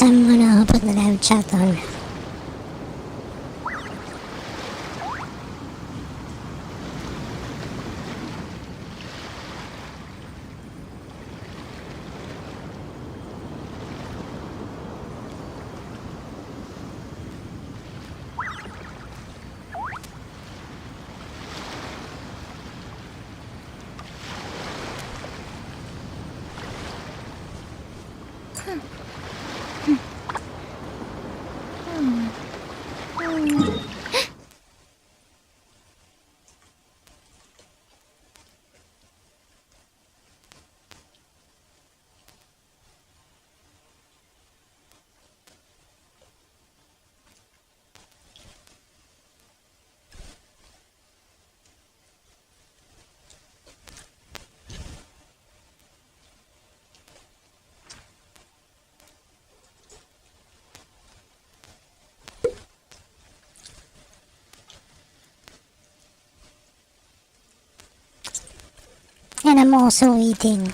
I'm gonna put the live chat on. And I'm also eating.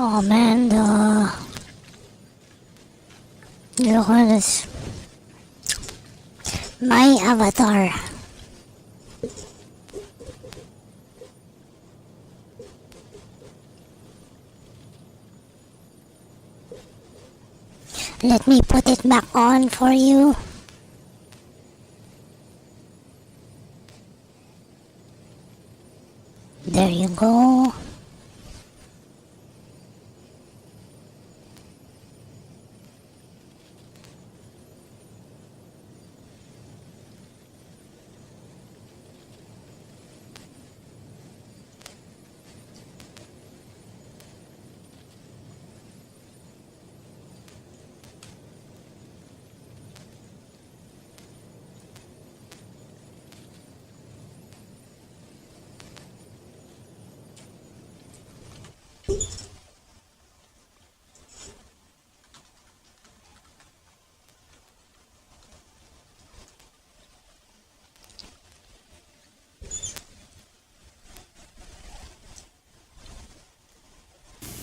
Oh man, look at this. My avatar. Let me put it back on for you. There you go.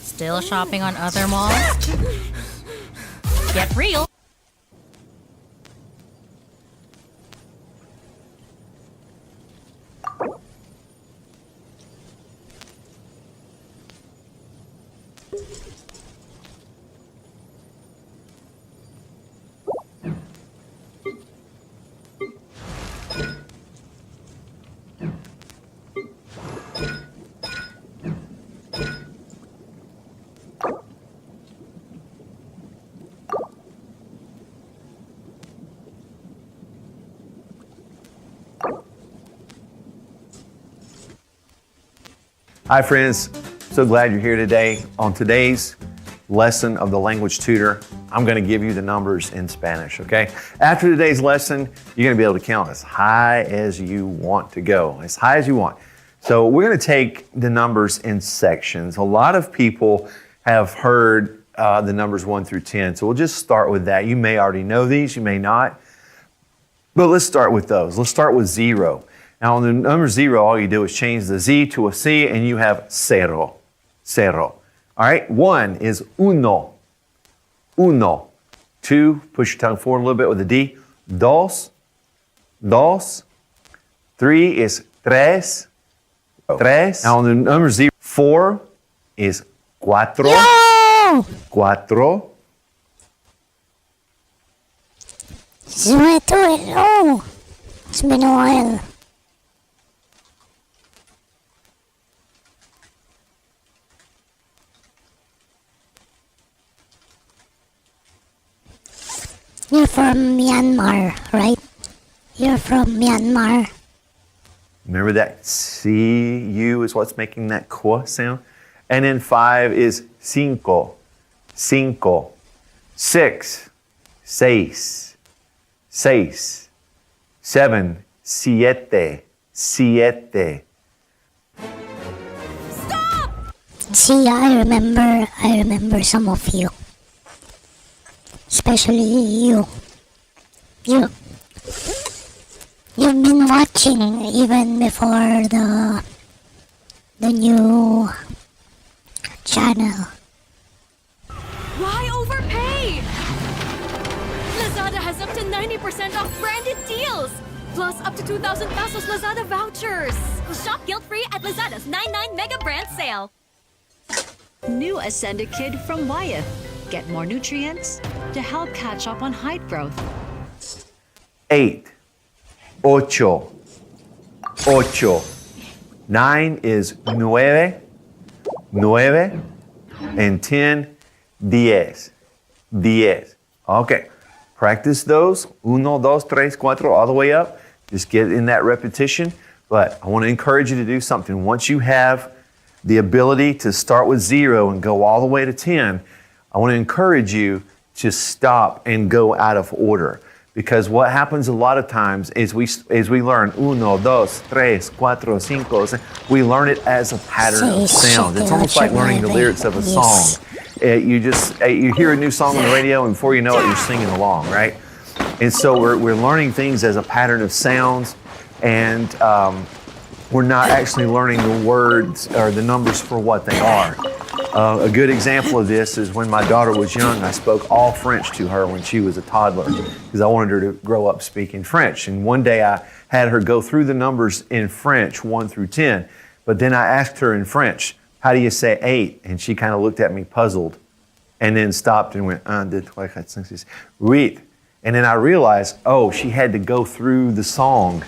Still shopping on other malls? Get real! Hi friends, so glad you're here today. On today's lesson of the language tutor, I'm going to give you the numbers in Spanish, okay? After today's lesson, you're going to be able to count as high as you want to go, as high as you want. So we're going to take the numbers in sections. A lot of people have heard the numbers 1 through 10, so we'll just start with that. You may already know these, you may not, but let's start with those. Let's start with 0. Now on the number 0, all you do is change the Z to a C and you have cero, cero. All right, 1 is uno, uno. 2, push your tongue forward a little bit with a D. Dos, dos. 3 is tres, tres. Now on the number 0, 4 is cuatro, Yo! cuatro. Zoom to it. Oh, it's been a while. You're from Myanmar, right? You're from Myanmar. Remember that CU is what's making that K sound? And then 5 is cinco, cinco. 6, seis, seis. 7, siete, siete. See, I remember some of you. Especially you. You've been watching even before the new channel. Why overpay? Lazada has up to 90% off branded deals. Plus up to 2,000 pesos Lazada vouchers. Shop guilt-free at Lazada's 99 Mega Brand Sale. New Ascended Kid from Wyeth. Get more nutrients to help catch up on height growth. 8, ocho, ocho. 9 is nueve, nueve. And 10, diez, diez. Okay, practice those. 1, 2, 3, 4, all the way up. Just get in that repetition. But I want to encourage you to do something. Once you have the ability to start with 0 and go all the way to 10, I want to encourage you to stop and go out of order. Because what happens a lot of times is we learn 1, 2, 3, 4, 5. We learn it as a pattern of sound. It's almost like learning the lyrics of a song. You hear a new song on the radio, and before you know it, you're singing along, right? And so we're learning things as a pattern of sounds, and we're not actually learning the words or the numbers for what they are. A good example of this is when my daughter was young, I spoke all French to her when she was a toddler because I wanted her to grow up speaking French. And one day I had her go through the numbers in French, 1 through 10. But then I asked her in French, how do you say 8? And she kind of looked at me puzzled and then stopped and went, 1, 2, 3, 4, 5, 6, 8. And then I realized, oh, she had to go through the song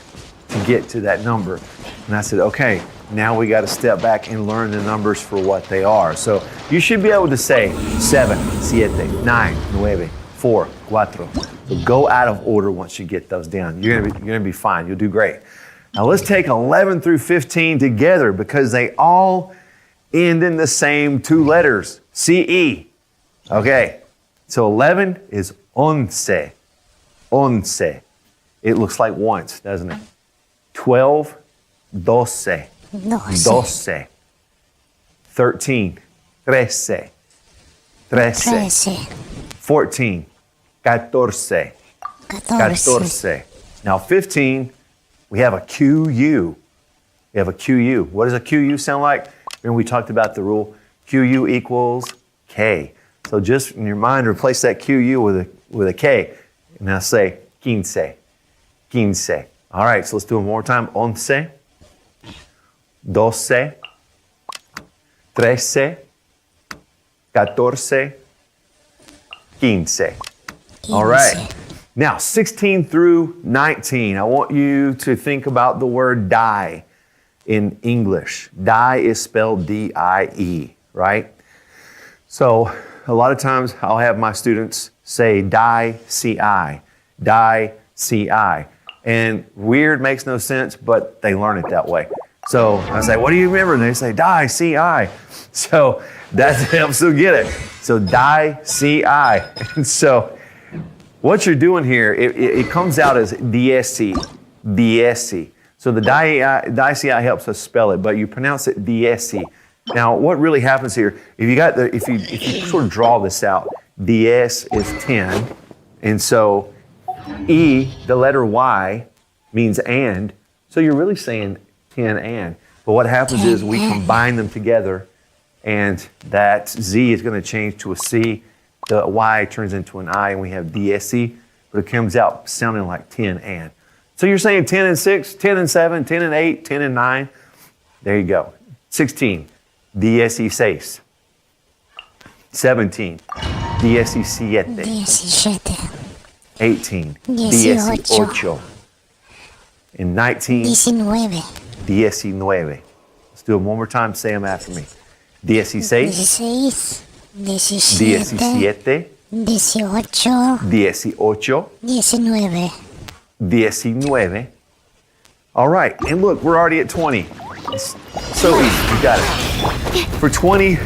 to get to that number. And I said, okay, now we got to step back and learn the numbers for what they are. So you should be able to say 7, siete, 9, nueve, 4, cuatro. So go out of order once you get those down. You're gonna be fine. You'll do great. Now let's take 11 through 15 together because they all end in the same 2 letters, C-E. Okay, so 11 is once, once. It looks like once, doesn't it? 12, doce. Doce. 13, trece. Trece. 14, catorce. Catorce. Now 15, we have a QU. We have a QU. What does a QU sound like? Remember we talked about the rule, QU equals K. So just in your mind, replace that QU with a K. And now say quince, quince. All right, so let's do it one more time. Once, doce, trece, catorce, quince. All right. Now, 16 through 19, I want you to think about the word die in English. Die is spelled D-I-E, right? So a lot of times I'll have my students say die, C-I, die, C-I. And weird makes no sense, but they learn it that way. So I say, what do you remember? And they say, die, C-I. So that helps them get it. So die, C-I. And so what you're doing here, it comes out as dieci, dieci. So the die, C-I helps us spell it, but you pronounce it dieci. Now, what really happens here, if you sort of draw this out, diez is 10, and so E, the letter Y, means and, so you're really saying 10 and. But what happens is we combine them together, and that Z is going to change to a C, the Y turns into an I and we have 10, but it comes out sounding like 10 and. So you're saying 10 and 6, 10 and 7, 10 and 8, 10 and 9. There you go. 16, 16. 17, 17. 17. 18, 18. 18. And 19, 19. 19. Let's do them one more time. Say them after me. 16, 16. 17. 17, 18. 18, 19. 19. All right, and look, we're already at 20. It's so easy, you got it. For 20, I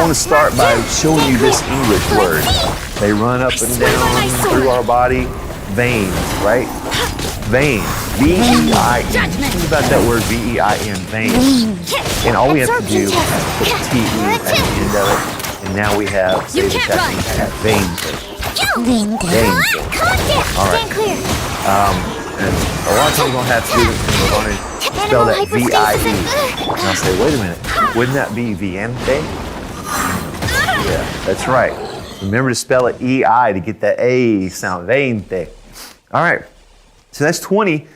want to start by showing you this English word. They run up and down through our body. Veins, right? Veins. V-E-I-N. Think about that word, V-E-I-N, veins. And all we have to do is put T-E at the end of it. And now we have, say this after me, veins. Veins. All right. And a lot of times we're going to have students and we're going to spell that V-I-E. And I'll say, wait a minute, wouldn't that be viente? Yeah, that's right. Remember to spell it E-I to get that A sound, veinte. All right, so that's 20.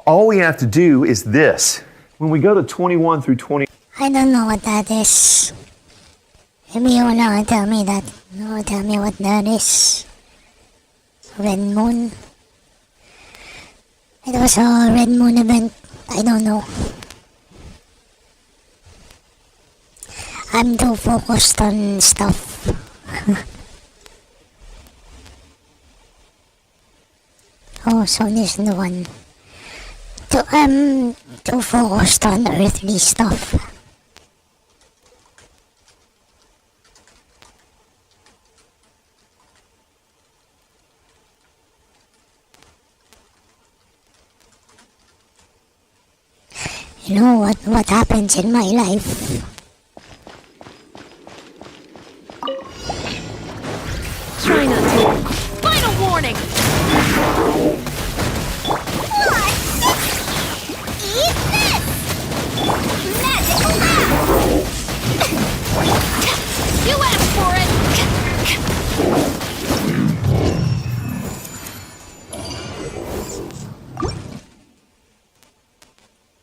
All we have to do is this. When we go to 21 through 20. I don't know what that is. Maybe you wanna tell me that. No, tell me what that is. Red moon. It was a red moon event. I don't know. I'm too focused on stuff. Oh, so this is the one. I'm too focused on earthly stuff. You know what happens in my life? Try not to. Final warning! Eat this! Magical man! You asked for it!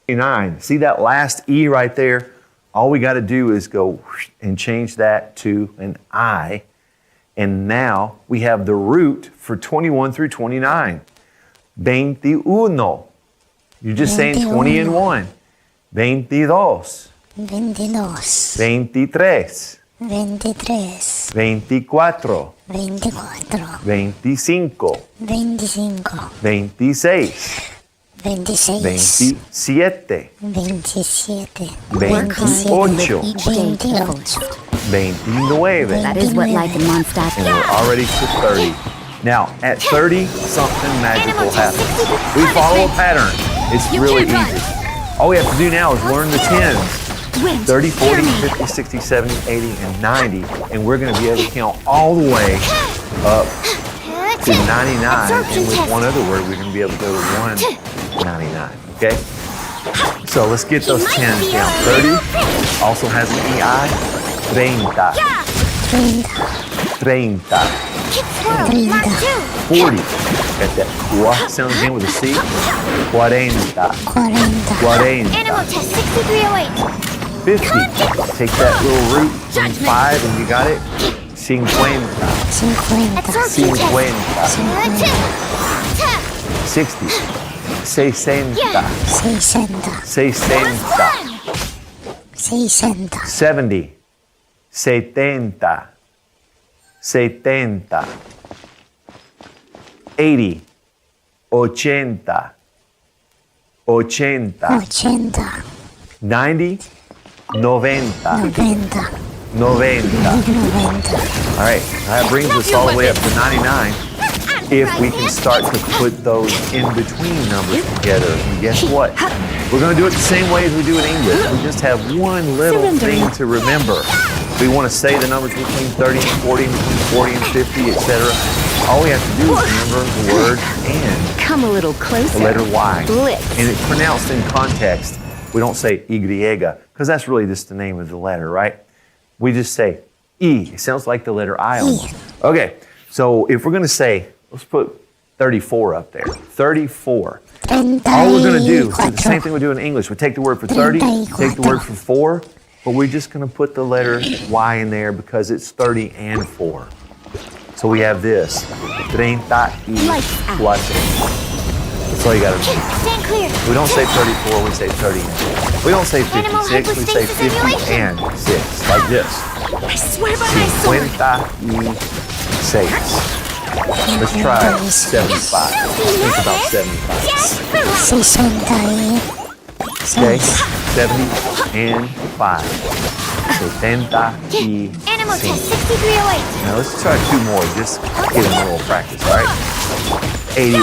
29. See that last E right there? All we got to do is go and change that to an I. And now we have the root for 21 through 29. 21. You're just saying 20 and 1. 22. 22. 23. 23. 24. 24. 25. 25. 26. 26. 27. 27. 28. 29. That is what life in Mondstadt And we're already to 30. Now, at 30, something magical happens. We follow a pattern. It's really easy. All we have to do now is learn the 10s. 30, 40, 50, 60, 70, 80, and 90. And we're going to be able to count all the way up to 99. And with one other word, we're going to be able to go to 199. Okay? So let's get those 10s down. 30 also has an EI. 30. 30. 40. Got that qua sound again with a C. 40. 40. Animal test 6308. 50. Take that little root from 5 and you got it. 50. 50. 60. 60. 60. 70. 70. 70. 80. 80. 80. 90. 90. 90. All right, that brings us all the way up to 99. If we can start to put those in between numbers together. And guess what? We're going to do it the same way as we do in English. We just have one little thing to remember. We want to say the numbers between 30 and 40, between 40 and 50, etc. All we have to do is remember the word and. Come a little closer. The letter Y. Blitz. And it's pronounced in context. We don't say Y, because that's really just the name of the letter, right? We just say E. It sounds like the letter I. Okay, so if we're going to say, let's put 34 up there. 34. All we're going to do is the same thing we do in English. We take the word for 30, take the word for 4, but we're just going to put the letter Y in there because it's 30 and 4. So we have this. 34. That's all you got to do. Stand clear. We don't say 34, we say 30. We don't say 56, we say 50 and 6, like this. I swear by my sword. 56. Let's try 75. Think about 75. 60. Okay, 70 and 5. 75. Animal test 6308. Now let's try 2 more, just give them a little practice, all right? 88.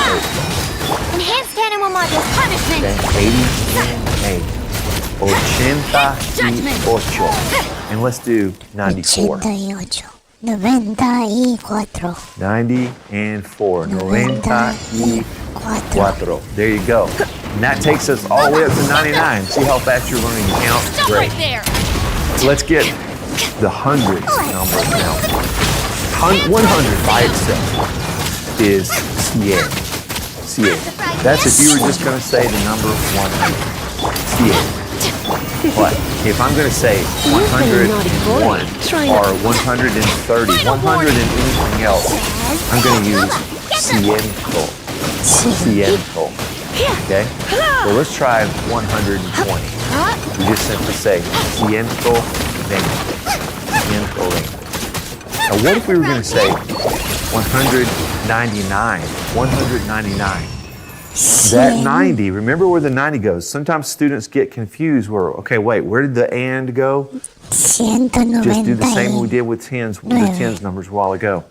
Enhanced animal module punishment. Okay, 88. 88. And let's do 94. 88. 94. 90 and 4. 94. There you go. And that takes us all the way up to 99. See how fast you're learning to count? Stop Great. right there. Let's get the hundreds numbers now. 100 by itself is 100. 100. That's if you were just going to say the number 100. 100. But if I'm going to say 101 or 130, 100 and anything else, I'm going to use ciento. Ciento. Okay? So let's try 120. We just simply say ciento veinte. Ciento veinte. Now what if we were going to say 199? 199. That 90, remember where the 90 goes. Sometimes students get confused where, okay, wait, where did the and go? Just do the same we did with tens, with the tens numbers a while ago.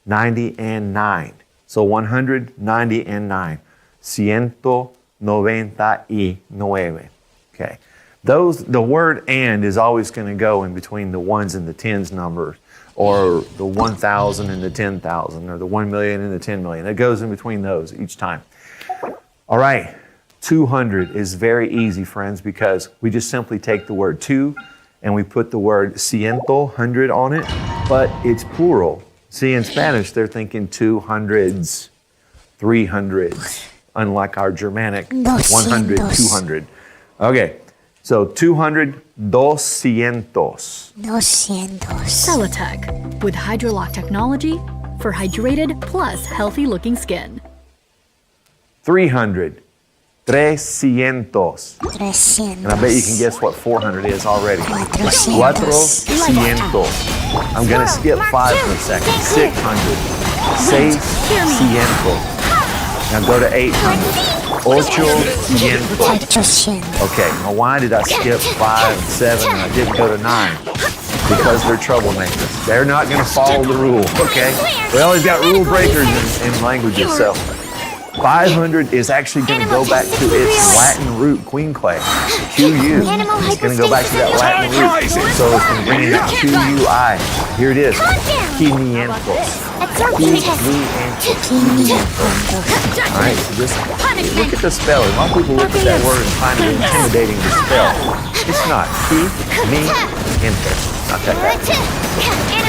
90 and 9. So 190 and 9. 199. Okay. The word and is always going to go in between the ones and the tens numbers, or the 1,000 and the 10,000, or the 1 million and the 10 million. It goes in between those each time. All right, 200 is very easy, friends, because we just simply take the word two and we put the word ciento, 100 on it, but it's plural. See, in Spanish, they're thinking 200s, 300s, unlike our Germanic 100, 200. Okay, so 200, 200. 200. Celatec, with Hydrolock technology for hydrated plus healthy looking skin. 300, 300. 300. And I bet you can guess what 400 is already. 400. I'm going to skip 5 for a second. 600. 600. Now go to 800. 800. Okay, now why did I skip 5 and 7 and I didn't go to 9? Because they're troublemakers. They're not going to follow the rule, okay? We always got rule breakers in languages, so 500 is actually going to go back to its Latin root, quinque, QU. It's going to go back to that Latin root. So it's going to bring in QUI. Here it is. 500. 500. All right, so just look at the spelling. A lot of people look at that word and find it intimidating to spell. It's not. Not that bad.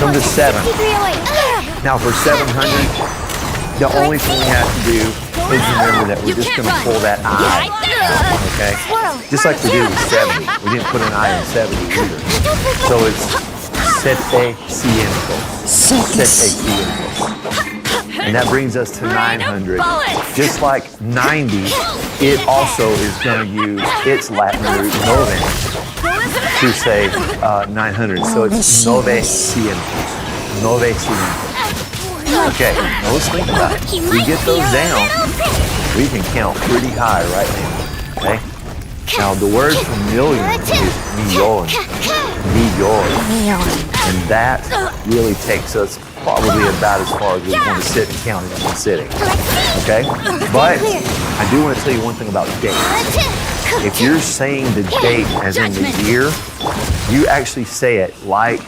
Come to 7. Now for 700, the only thing we have to do is remember that we're just going to pull that I, okay? Just like we did with 70. We didn't put an I in 70 either. So it's 700. 700. And that brings us to 900. Just like 90, it also is going to use its Latin root, noven, to say 900. So it's 900. 900. Okay, now let's think about it. If we get those down, we can count pretty high right now, okay? Now, the word for million is millón. Millón. And that really takes us probably about as far as we want to sit and count in one sitting, okay? But I do want to tell you one thing about dates. If you're saying the date as in the year, you actually say it like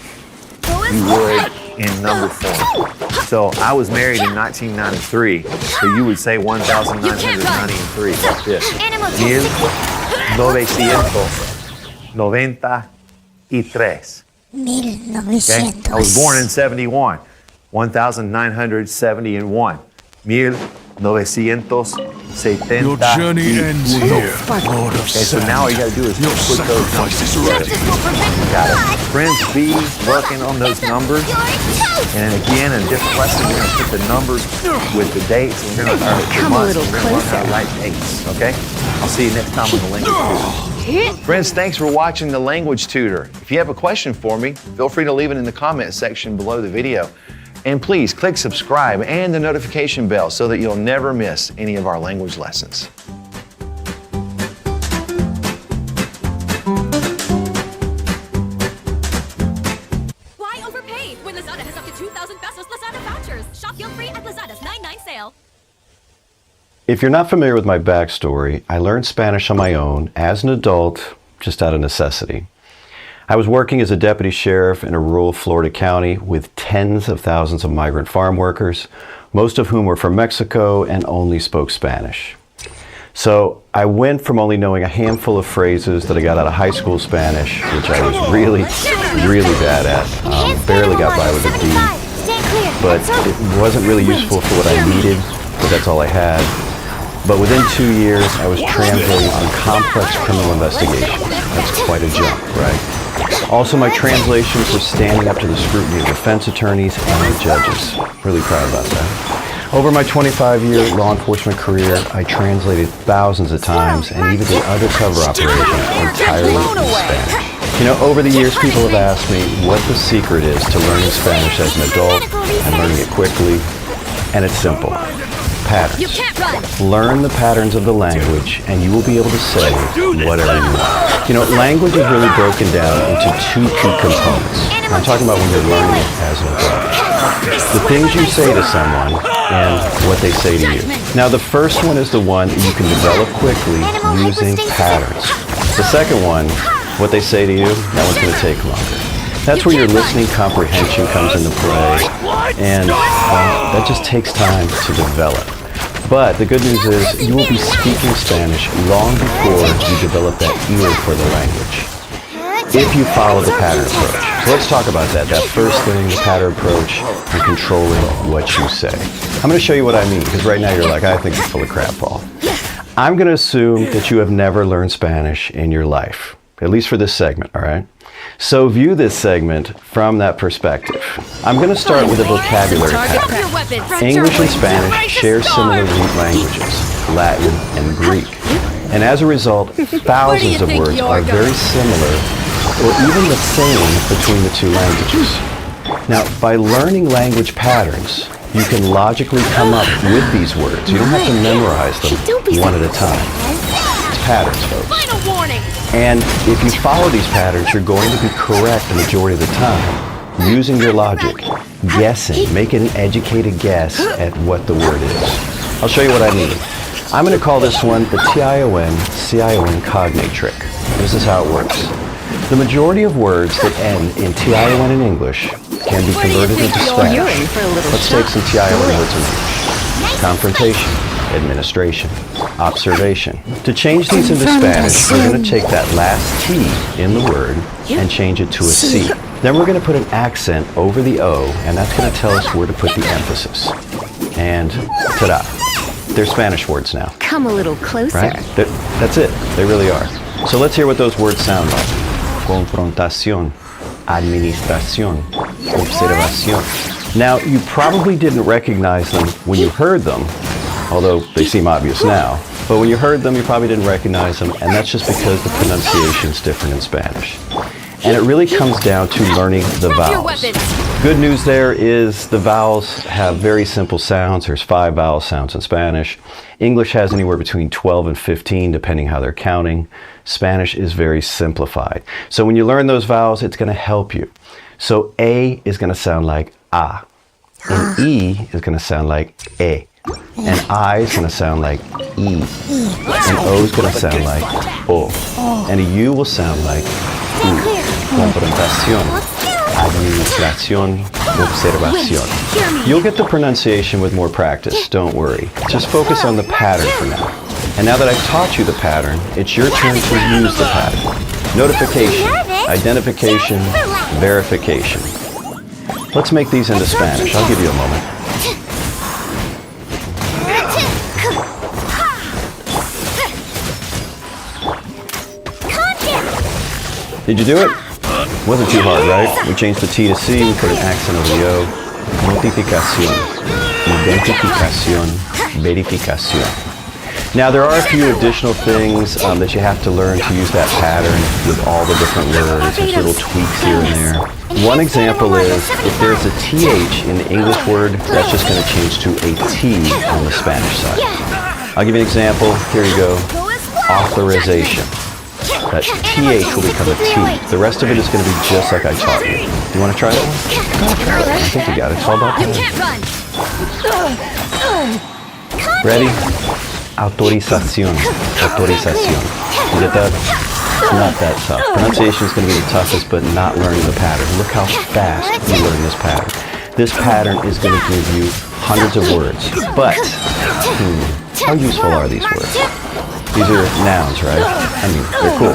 you would in number form. So I was married in 1993, so you would say 1,993 like this. 1993. Okay? I was born in 71. 1971. 1971. Your journey ends here, Lord of Okay, so now all you got to do is Your put those numbers sacrifice is together. ready. Got it. Friends, be working on those numbers. And again, in a different lesson, we're going to put the numbers with the dates. And we're going to learn it Come a months. little We're going to learn how to closer. write dates. Okay? I'll see you next time on the Language Tutor. Friends, thanks for watching the Language Tutor. If you have a question for me, feel free to leave it in the comment section below the video. And please click subscribe and the notification bell so that you'll never miss any of our language lessons. Why overpay when Lazada has up to 2,000 pesos Lazada vouchers? Shop guilt-free at Lazada's 9/9 sale. If you're not familiar with my backstory, I learned Spanish on my own as an adult, just out of necessity. I was working as a deputy sheriff in a rural Florida county with tens of thousands of migrant farm workers, most of whom were from Mexico and only spoke Spanish. So I went from only knowing a handful of phrases that I got out of high school Spanish, which I was really bad at, barely got by with a D, but it wasn't really useful for what I needed, but that's all I had. But within 2 years, I was translating on complex criminal investigations. That's quite a jump, right? Also, my translations were standing up to the scrutiny of defense attorneys and the judges. Really proud about that. Over my 25-year law enforcement career, I translated thousands of times and even did undercover operations entirely in Spanish. You know, over the years, people have asked me what the secret is to learning Spanish as an adult and learning it quickly, and it's simple. Patterns. You can't run! Learn the patterns of the language and you will be able to say whatever you want. You know, language is really broken down into two key components. I'm talking about when you're learning it as an adult. The things you say to someone and what they say to you. Now, the first one is the one that you can develop quickly using patterns. The second one, what they say to you, that one's going to take longer. That's where your listening comprehension comes into play, and well, that just takes time to develop. But the good news is you will be speaking Spanish long before you develop that ear for the language, if you follow the pattern approach. So let's talk about that. That first thing, the pattern approach, and controlling what you say. I'm going to show you what I mean, because right now you're like, I think you're full of crap, Paul. I'm going to assume that you have never learned Spanish in your life, at least for this segment, all right? So view this segment from that perspective. I'm going to start with a vocabulary pattern. English and Spanish share similar root languages, Latin and Greek. And as a result, thousands of words are very similar or even the same between the two languages. Now, by learning language patterns, you can logically come up with these words. You don't have to memorize them one at a time. It's patterns, folks. Final warning! And if you follow these patterns, you're going to be correct the majority of the time, using your logic, guessing, making an educated guess at what the word is. I'll show you what I mean. I'm going to call this one the TION cognate trick. This is how it works. The majority of words that end in TION in English can be converted into Spanish. Let's take some TION words in English. Confrontation, administration, observation. To change these into Spanish, we're going to take that last T in the word and change it to a C. Then we're going to put an accent over the O, and that's going to tell us where to put the emphasis. And ta-da, they're Spanish words now. Come a little closer. Right? That's it. They really are. So let's hear what those words sound like. Confrontación, administración, observación. Now, you probably didn't recognize them when you heard them, although they seem obvious now. But when you heard them, you probably didn't recognize them, and that's just because the pronunciation is different in Spanish. And it really comes down to learning the vowels. Good news there is the vowels have very simple sounds. There's 5 vowel sounds in Spanish. English has anywhere between 12 and 15, depending how they're counting. Spanish is very simplified. So when you learn those vowels, it's going to help you. So A is going to sound like A. And E is going to sound like E. And I is going to sound like E. And O is going to sound like O. And a U will sound like U. Confrontación, administración, observación. You'll get the pronunciation with more practice, don't worry. Just focus on the pattern for now. And now that I've taught you the pattern, it's your turn to use the pattern. Notification. identification, verification. Let's make these into Spanish. I'll give you a moment. Did you do it? Wasn't too hard, right? We changed the T to C, we put an accent over the O. Notificación, identificación, verificación. Now there are a few additional things that you have to learn to use that pattern with all the different words. There's little tweaks here and there. One example is if there's a TH in the English word, that's just going to change to a T on the Spanish side. I'll give you an example. Here you go. Authorization. That TH will become a T. The rest of it is going to be just like I taught you. You want to try that one? I think you got it. It's all about that. Ready? Autorización. Autorización. You get that? Not that tough. Pronunciation is going to be the toughest, but not learning the pattern. Look how fast you learn this pattern. This pattern is going to give you hundreds of words. But, how useful are these words? These are nouns, right? I mean, they're cool.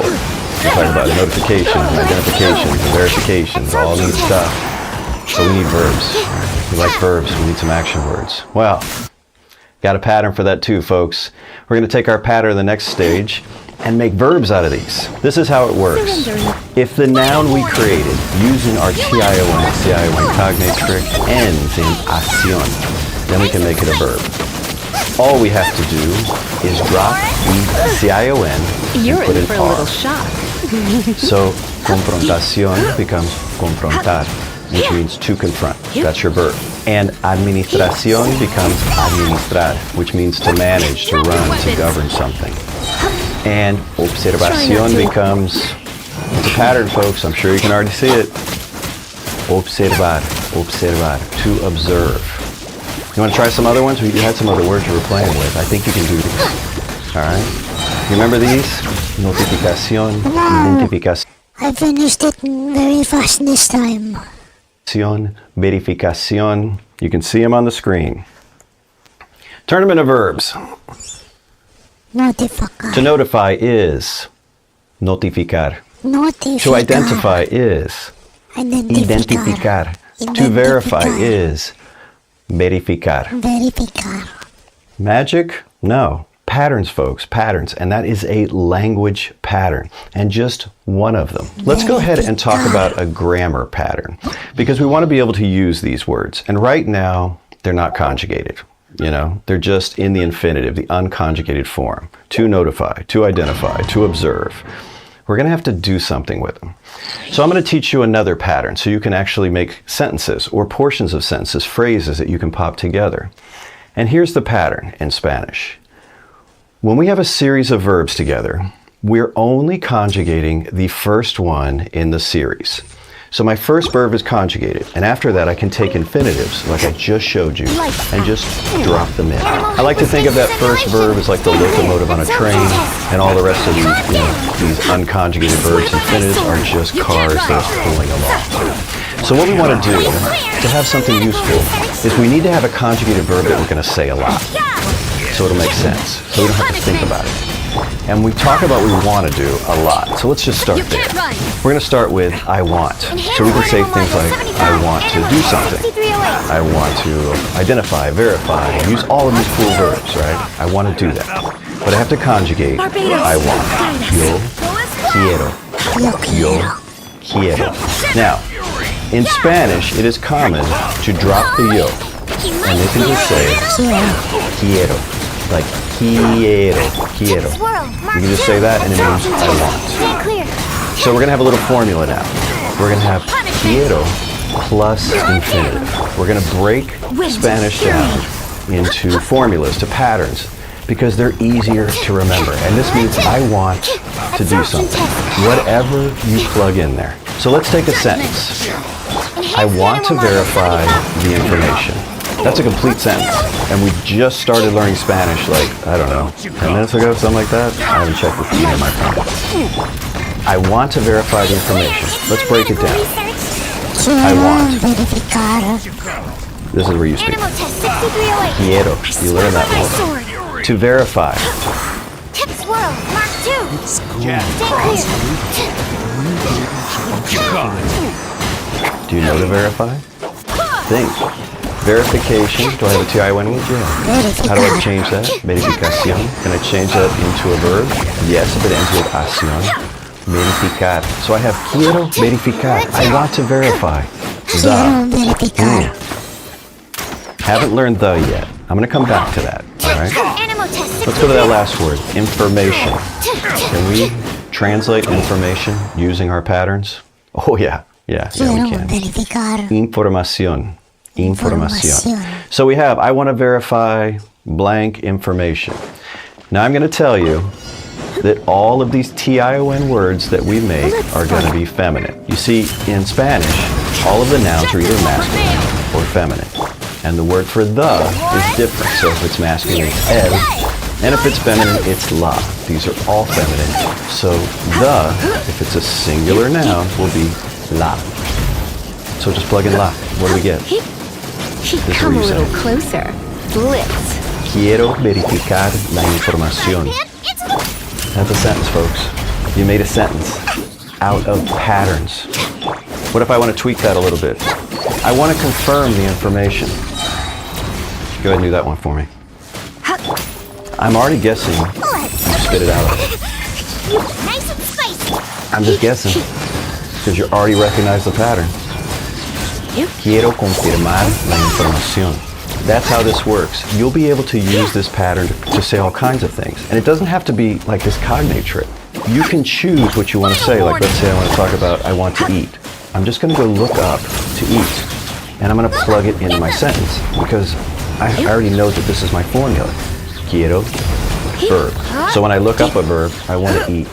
We're talking about notifications, identifications, verifications, all neat stuff. So we need verbs. We like verbs. We need some action words. Well, got a pattern for that too, folks. We're going to take our pattern to the next stage and make verbs out of these. This is how it works. If the noun we created using our TION cognate trick ends in acción, then we can make it a verb. All we have to do is drop the CION and put in R. So, confrontación becomes confrontar, which means to confront. That's your verb. And administración becomes administrar, which means to manage, to run, to govern something. And observación becomes, it's a pattern, folks. I'm sure you can already see it. Observar, observar, to observe. You want to try some other ones? You had some other words you were playing with. I think you can do these. All right? You remember these? Notificación, identificación. I finished it very fast this time. Verificación. You can see them on the screen. Turn them into verbs. Notificar. To notify is notificar. Notificar. To identify is identificar. To verify is verificar. Verificar. Magic? No. Patterns, folks, patterns. And that is a language pattern, and just one of them. Let's go ahead and talk about a grammar pattern, because we want to be able to use these words. And right now, they're not conjugated. You know, they're just in the infinitive, the unconjugated form. To notify, to identify, to observe. We're going to have to do something with them. So I'm going to teach you another pattern so you can actually make sentences or portions of sentences, phrases that you can pop together. And here's the pattern in Spanish. When we have a series of verbs together, we're only conjugating the first one in the series. So my first verb is conjugated, and after that I can take infinitives, like I just showed you, and just drop them in. I like to think of that first verb as like the locomotive on a train, and all the rest of these, these unconjugated verbs, infinitives, are just cars that are pulling along. So what we want to do to have something useful is we need to have a conjugated verb that we're going to say a lot. So it'll make sense. So we don't have to think about it. And we talk about what we want to do a lot. So let's just start there. We're going to start with I want. So we can say things like I want to do something. I want to identify, verify, use all of these cool verbs, right? I want to do that. But I have to conjugate I want. Yo quiero. Yo quiero. Now, in Spanish, it is common to drop the yo. And they can just say quiero. Like quiero. You can just say that and it means I want. So we're going to have a little formula now. We're going to have quiero plus infinitive. We're going to break Spanish down into formulas, to patterns, because they're easier to remember. And this means I want to do something. Whatever you plug in there. So let's take a sentence. I want to verify the information. That's a complete sentence. And we just started learning Spanish like, I don't know, 10 minutes ago, something like that. I haven't checked with my phone. I want to verify the information. Let's break it down. I want. This is where you speak. Quiero. You learn that one. To verify. You got. Do you know to verify? Think. Verification. Do I have a TION? Yeah. How do I change that? Verificación. Can I change that into a verb? Yes, if it ends with acción. Verificar. So I have quiero verificar. I want to verify. Quiero verificar. Haven't learned the yet. I'm going to come back to that. All right. Let's go to that last word. Information. Can we translate information using our patterns? Oh yeah. Yeah, we Quiero can. verificar. Información. Información. Información. So we have, I want to verify blank information. Now I'm going to tell you that all of these TION words that we make are going to be feminine. You see, in Spanish, all of the nouns are either masculine or feminine. And the word for the is different. So if it's masculine, it's el. And if it's feminine, it's la. These are all feminine. So the, if it's a singular noun, will be la. So just plug in la. What do we get? This is Come a what you little say. closer. Blitz. Quiero verificar la información. That's a sentence, folks. You made a sentence out of patterns. What if I want to tweak that a little bit? I want to confirm the information. Go ahead and do that one for me. I'm already guessing. You spit it out. Nice and spicy. I'm just guessing because you already recognize the pattern. Quiero confirmar la información. That's how this works. You'll be able to use this pattern to say all kinds of things. And it doesn't have to be like this cognate trick. You can choose what you want to say. Like, let's say I want to talk about I want to eat. I'm just going to go look up to eat. And I'm going to plug it into my sentence because I already know that this is my formula. Quiero, verb. So when I look up a verb, I want to eat.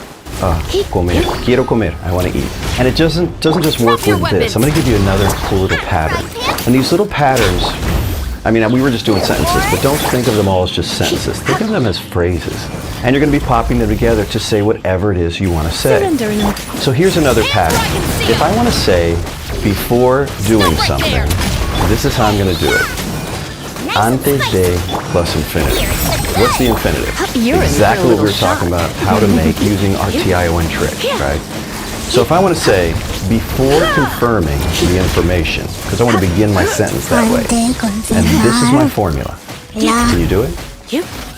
Comer. Quiero comer. I want to eat. And it doesn't just work with this. I'm going to give you another cool little pattern. And these little patterns, I mean, we were just doing sentences, but don't think of them all as just sentences. Think of them as phrases. And you're going to be popping them together to say whatever it is you want to say. So here's another pattern. If I want to say before doing something, this is how I'm going to do it. Antes de plus infinitive. What's the infinitive? Exactly what we were talking about, how to make using our TION trick, right? So if I want to say, before confirming the information, because I want to begin my sentence that way, and this is my formula. Can you do it?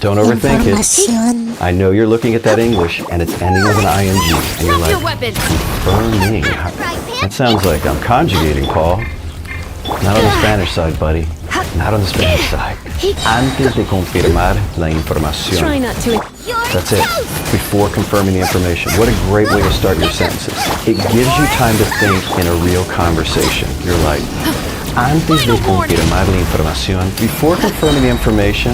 Don't overthink it. I know you're looking at that English, and it's ending with an ing, and you're like, confirming. That sounds like I'm conjugating, Paul. Not on the Spanish side, buddy. Not on the Spanish side. Antes de confirmar la información. Try not to. That's it. Before confirming the information. What a great way to start your sentences. It gives you time to think in a real conversation. You're like, antes de confirmar la información. Before confirming the information,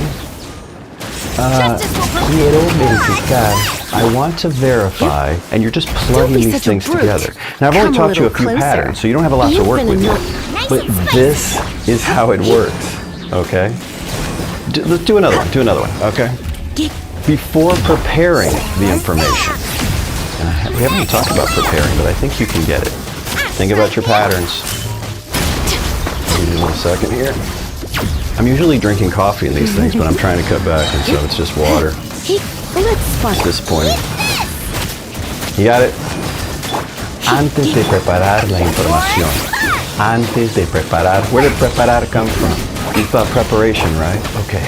quiero verificar. I want to verify, and you're just plugging these things together. Now, I've only taught you a few patterns, so you don't have a lot to work with yet. But this is how it works, okay? Let's do another one, okay? Before preparing the information. And we haven't even talked about preparing, but I think you can get it. Think about your patterns. Give me 1 second here. I'm usually drinking coffee in these things, but I'm trying to cut back, and so it's just water. It's disappointing. You got it? Antes de preparar la información. Antes de preparar. Where did preparar come from? You thought preparation, right? Okay.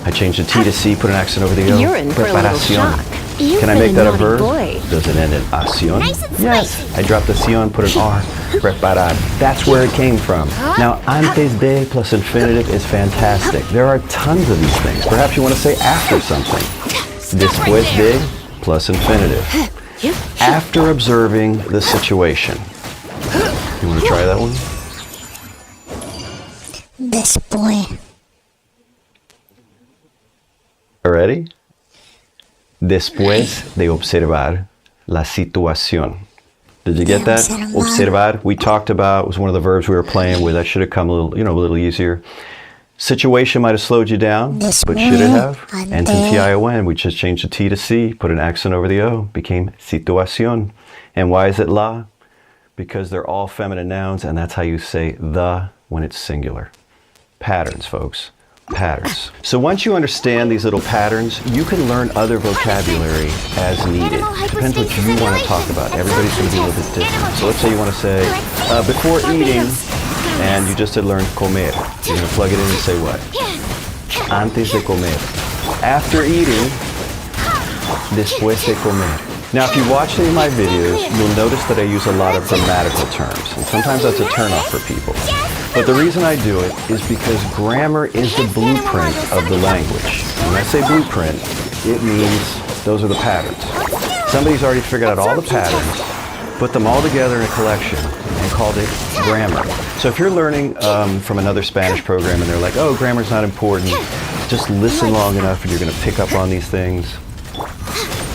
I changed the T to C, put an accent over the O. You're in for a little shock. Can I make that a verb? Does it end in acción? Yes. I dropped the ción, put an R. Preparar. That's where it came from. Now, antes de plus infinitive is fantastic. There are tons of these things. Perhaps you want to say after something. Después de plus infinitive. After observing the situation. You want to try that one? Después. Ready? Después de observar la situación. Did you get that? Observar. We talked about, was one of the verbs we were playing with. That should have come a little easier. Situation might have slowed you down, but should it have? And in TION, we just changed the T to C, put an accent over the O, became situación. And why is it la? Because they're all feminine nouns, and that's how you say the when it's singular. Patterns, folks. patterns. So once you understand these little patterns, you can learn other vocabulary as needed. Depends what you want to talk about. Everybody's going to be a little bit different. So let's say you want to say, before eating, and you just had learned comer. You're going to plug it in and say what? Antes de comer. After eating, después de comer. Now, if you watch any of my videos, you'll notice that I use a lot of grammatical terms, and sometimes that's a turnoff for people. But the reason I do it is because grammar is the blueprint of the language. When I say blueprint, it means those are the patterns. Somebody's already figured out all the patterns, put them all together in a collection, and called it grammar. So if you're learning from another Spanish program and they're like, oh, grammar's not important, just listen long enough and you're going to pick up on these things.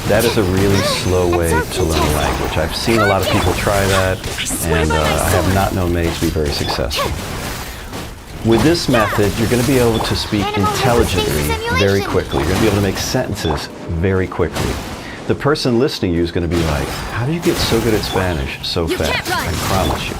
That is a really slow way to learn a language. I've seen a lot of people try that, and I have not known many to be very successful. With this method, you're going to be able to speak intelligently very quickly. You're going to be able to make sentences very quickly. The person listening to you is going to be like, how do you get so good at Spanish so fast? I promise you.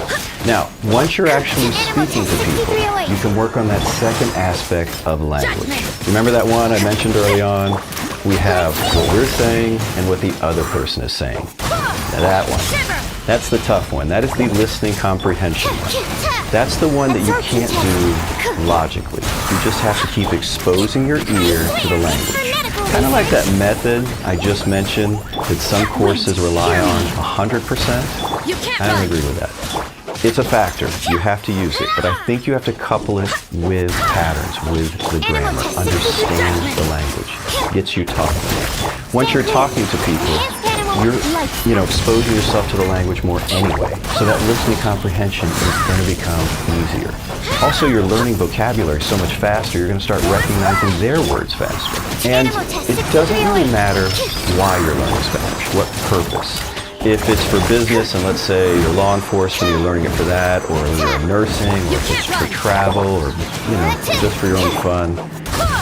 Now, once you're actually speaking to people, you can work on that second aspect of language. Remember that one I mentioned early on? We have what we're saying and what the other person is saying. Now that one, that's the tough one. That is the listening comprehension one. That's the one that you can't do logically. You just have to keep exposing your ear to the language. Kind of like that method I just mentioned that some courses rely on 100%. I don't agree with that. It's a factor. You have to use it, but I think you have to couple it with patterns, with the grammar. Understand the language. It gets you talking. Once you're talking to people, you're exposing yourself to the language more anyway. So that listening comprehension is going to become easier. Also, you're learning vocabulary so much faster, you're going to start recognizing their words faster. And it doesn't really matter why you're learning Spanish, what purpose. If it's for business, and let's say you're law enforcement, you're learning it for that, or you're nursing, or if it's for travel, or just for your own fun,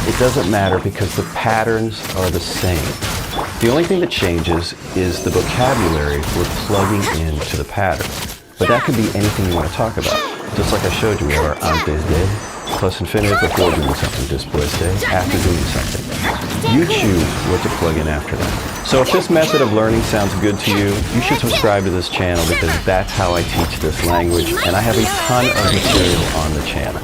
it doesn't matter because the patterns are the same. The only thing that changes is the vocabulary we're plugging into the pattern. But that could be anything you want to talk about. Just like I showed you, we have our antes de, plus infinitive before doing something, después de, after doing something. You choose what to plug in after that. So if this method of learning sounds good to you, you should subscribe to this channel because that's how I teach this language, and I have a ton of material on the channel.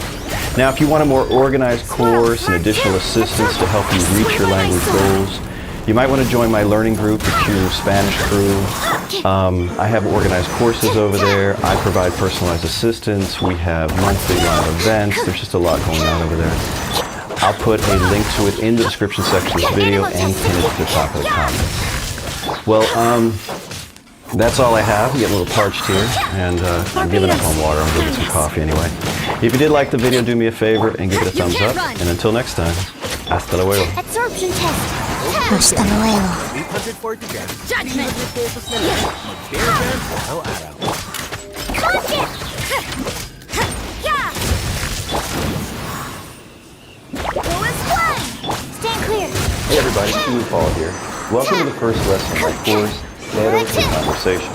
Now, if you want a more organized course and additional assistance to help you reach your language goals, you might want to join my learning group, the Q Spanish Crew. I have organized courses over there. I provide personalized assistance. We have monthly live events. There's just a lot going on over there. I'll put a link to it in the description section of this video and pin it to the top of the comments. Well, that's all I have. I'm getting a little parched here, and I'm giving up on water. I'm drinking some coffee anyway. If you did like the video, do me a favor and give it a thumbs up. And until next time, hasta luego. Absorption test. Hasta luego. 840 pesos. Judgment. 300 pesos na lang. Mag-bear dance araw-araw. Contact. Yeah. Go is flying. Stand clear. Hey everybody, Nik Vtuber here. Welcome to the first lesson of my course, Pero de Conversation.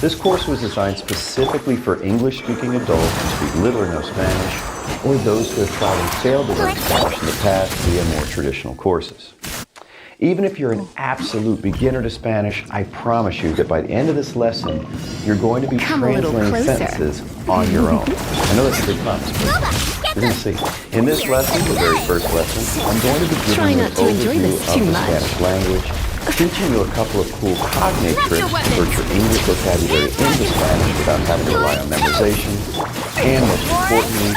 This course was designed specifically for English-speaking adults who speak little or no Spanish, or those who have tried and failed to learn Spanish in the past via more traditional courses. Even if you're an absolute beginner to Spanish, I promise you that by the end of this lesson, you're going to be translating sentences on your own. I know that's a big promise, but you're going to see. In this lesson, the very first lesson, I'm going to be giving you an overview of the Spanish language, teaching you a couple of cool cognate tricks to convert your English vocabulary into Spanish without having to rely on memorization, and most importantly,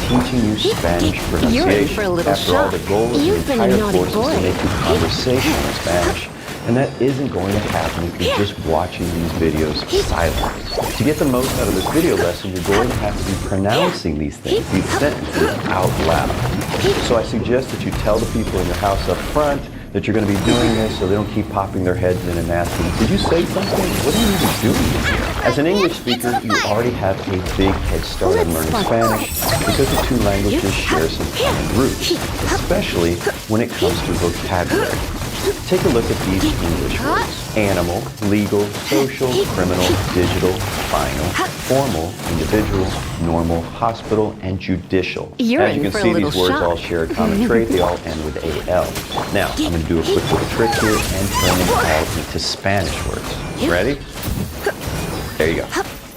teaching you Spanish pronunciation. You're in for a little After all, the goal of the entire course is to make you conversational in Spanish, and that isn't going to happen if you're just watching these videos silently. To get the most out of this video lesson, you're going to have to be pronouncing these things, these sentences out loud. So I suggest that you tell the people in your house up front that you're going to be doing this so they don't keep popping their heads in and asking, did you say something? What are you even doing? As an English speaker, you already have a big head start on learning Spanish because the two languages share some common roots, especially when it comes to vocabulary. Take a look at these English words. Animal, legal, social, criminal, digital, final, formal, individual, normal, hospital, and judicial. You're As you in can for a see, little these words shock. all share a common trait. They all end with AL. Now, I'm going to do a quick little trick here and turn them all into Spanish words. Ready? There you go.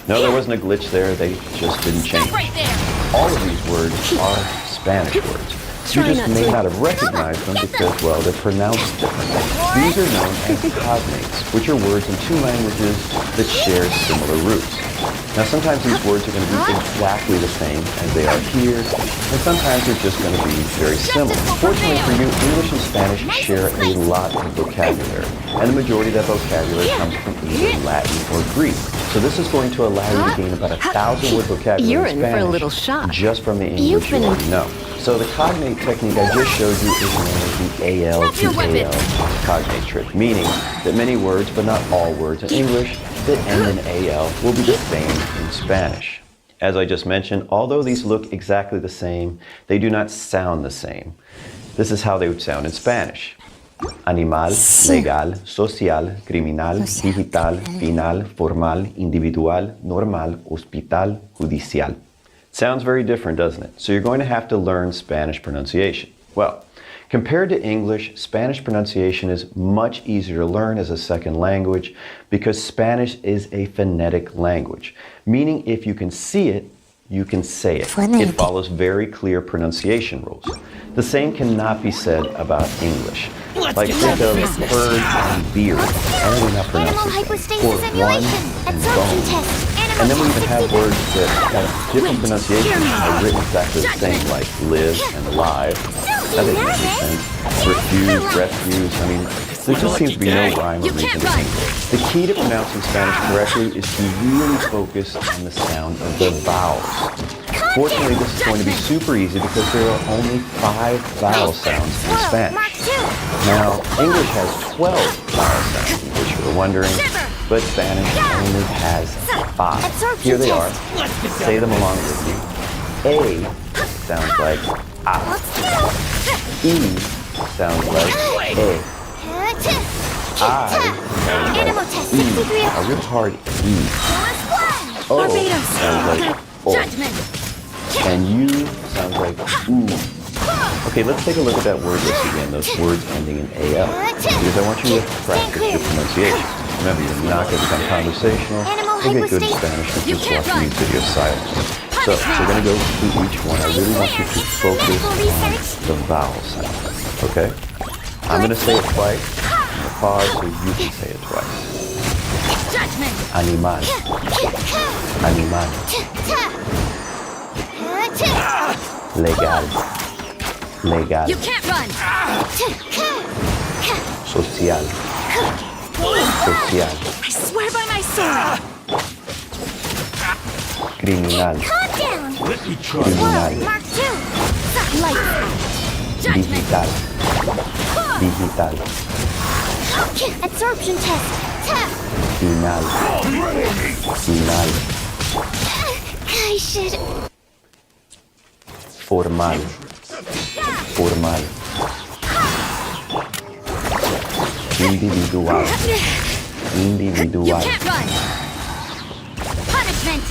No, there wasn't a glitch there. They just didn't change. Right there. All of these words are Spanish words. You just may not have recognized them because, well, they're pronounced differently. These are known as cognates, which are words in two languages that share similar roots. Now, sometimes these words are going to be exactly the same as they are here, and sometimes they're just going to be very similar. Fortunately for you, English and Spanish share a lot of vocabulary, and the majority of that vocabulary comes from either Latin or Greek. So this is going to allow you to gain about 1,000 word vocabulary You're in in for a Spanish little shock. just from the English you already know. So the cognate technique I just showed you is known as the AL to AL cognate trick, meaning that many words, but not all words in English that end in AL will be the same in Spanish. As I just mentioned, although these look exactly the same, they do not sound the same. This is how they would sound in Spanish. Animal, legal, social, criminal, digital, final, formal, individual, normal, hospital, judicial. Sounds very different, doesn't it? So you're going to have to learn Spanish pronunciation. Well, compared to English, Spanish pronunciation is much easier to learn as a second language because Spanish is a phonetic language, meaning if you can see it, you can say it. It follows very clear pronunciation rules. The same cannot be said about English. Like think of bird and beard. I really not pronounce it. Or one and bone. And then we even have words that have different pronunciations are written exactly the same, like live and alive. That doesn't make any sense. Refuse, refuse. I mean, there just seems to be no rhyme or reason to English. The key to pronouncing Spanish correctly is to really focus on the sound of the vowels. Fortunately, this is going to be super easy because there are only 5 vowel sounds in Spanish. Now, English has 12 vowel sounds, in case you were wondering, but Spanish only has 5. Here they are. Say them along with me. A sounds like A. E sounds like E. I sounds like E. A real hard E. O sounds like O. And U sounds like ooh. Okay, let's take a look at that word list again, those words ending in AL, because I want you to practice your pronunciation. Remember, you're not going to become conversational or get good in Spanish with just watching these video silence. So, we're going to go through each one. I really want you to focus on the vowel sounds, okay? I'm going to say it twice. I'm going to pause so you can say it twice. Animal. Animal. Legal. Legal. You can't run. Social. Social. I swear by my sword. Criminal. Calm down. Criminal. Mark 2. Lights. Digital. Digital. Absorption test. Final. Final. I should. Formal. Formal. Individual. Individual. You can't run. Punishment.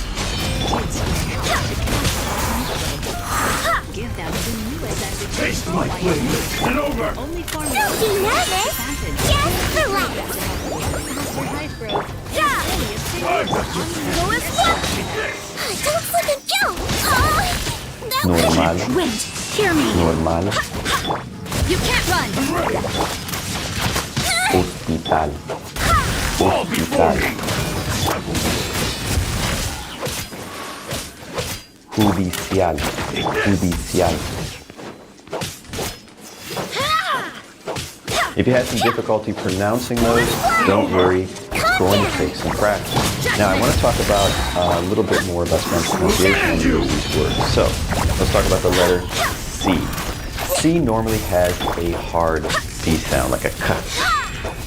Give them the newest and Taste my flavor. Get over. only formula. Don't be nervous. Just relax. Faster height growth. Lowest one. Don't slip and go. That Normal. Wait, hear me. Normal. You can't run. Hospital. Hospital. Judicial. Judicial. If you had some difficulty pronouncing those, don't worry. It's going to take some practice. Now, I want to talk about a little bit more about Spanish pronunciation when you use these words. So, let's talk about the letter C. C normally has a hard C sound, like a K,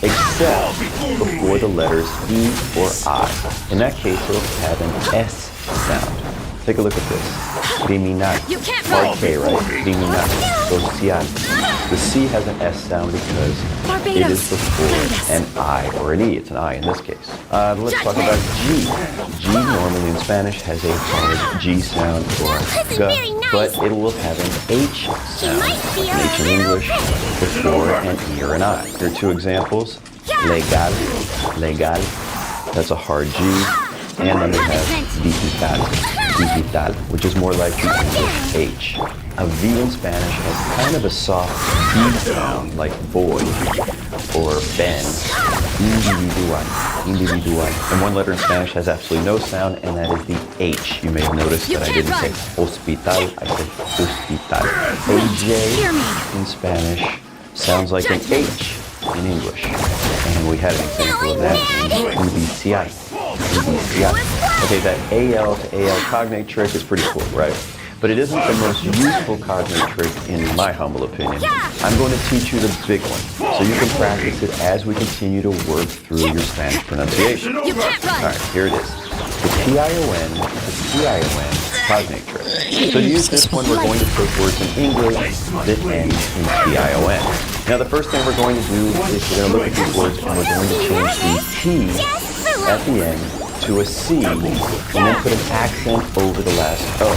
except before the letters E or I. In that case, it'll have an S sound. Take a look at this. Criminal. You can't Hard run. K, right? Criminal. Social. The C has an S sound because it is before an I or an E. It's an I in this case. Let's talk about G. G normally in Spanish has a hard G sound or G, but it will have an H sound, an H in English, before an E or an I. Here are two examples. Legal, legal. That's a hard G. And then we have digital, digital, which is more like the English H. A V in Spanish has kind of a soft B sound, like boy or Ben. Individual, individual. And one letter in Spanish has absolutely no sound, and that is the H. You may have noticed that I didn't say hospital, I said hospital. A J in Spanish sounds like an H in English. And we had an example of that in UBCI. Okay, that AL to AL cognate trick is pretty cool, right? But it isn't the most useful cognate trick in my humble opinion. I'm going to teach you the big one, so you can practice it as we continue to work through your Spanish pronunciation. All right, here it is. The TION to CION cognate trick. So to use this one, we're going to take words in English that end in TION. Now the first thing we're going to do is we're going to look at these words and we're going to change the T at the end to a C and then put an accent over the last O.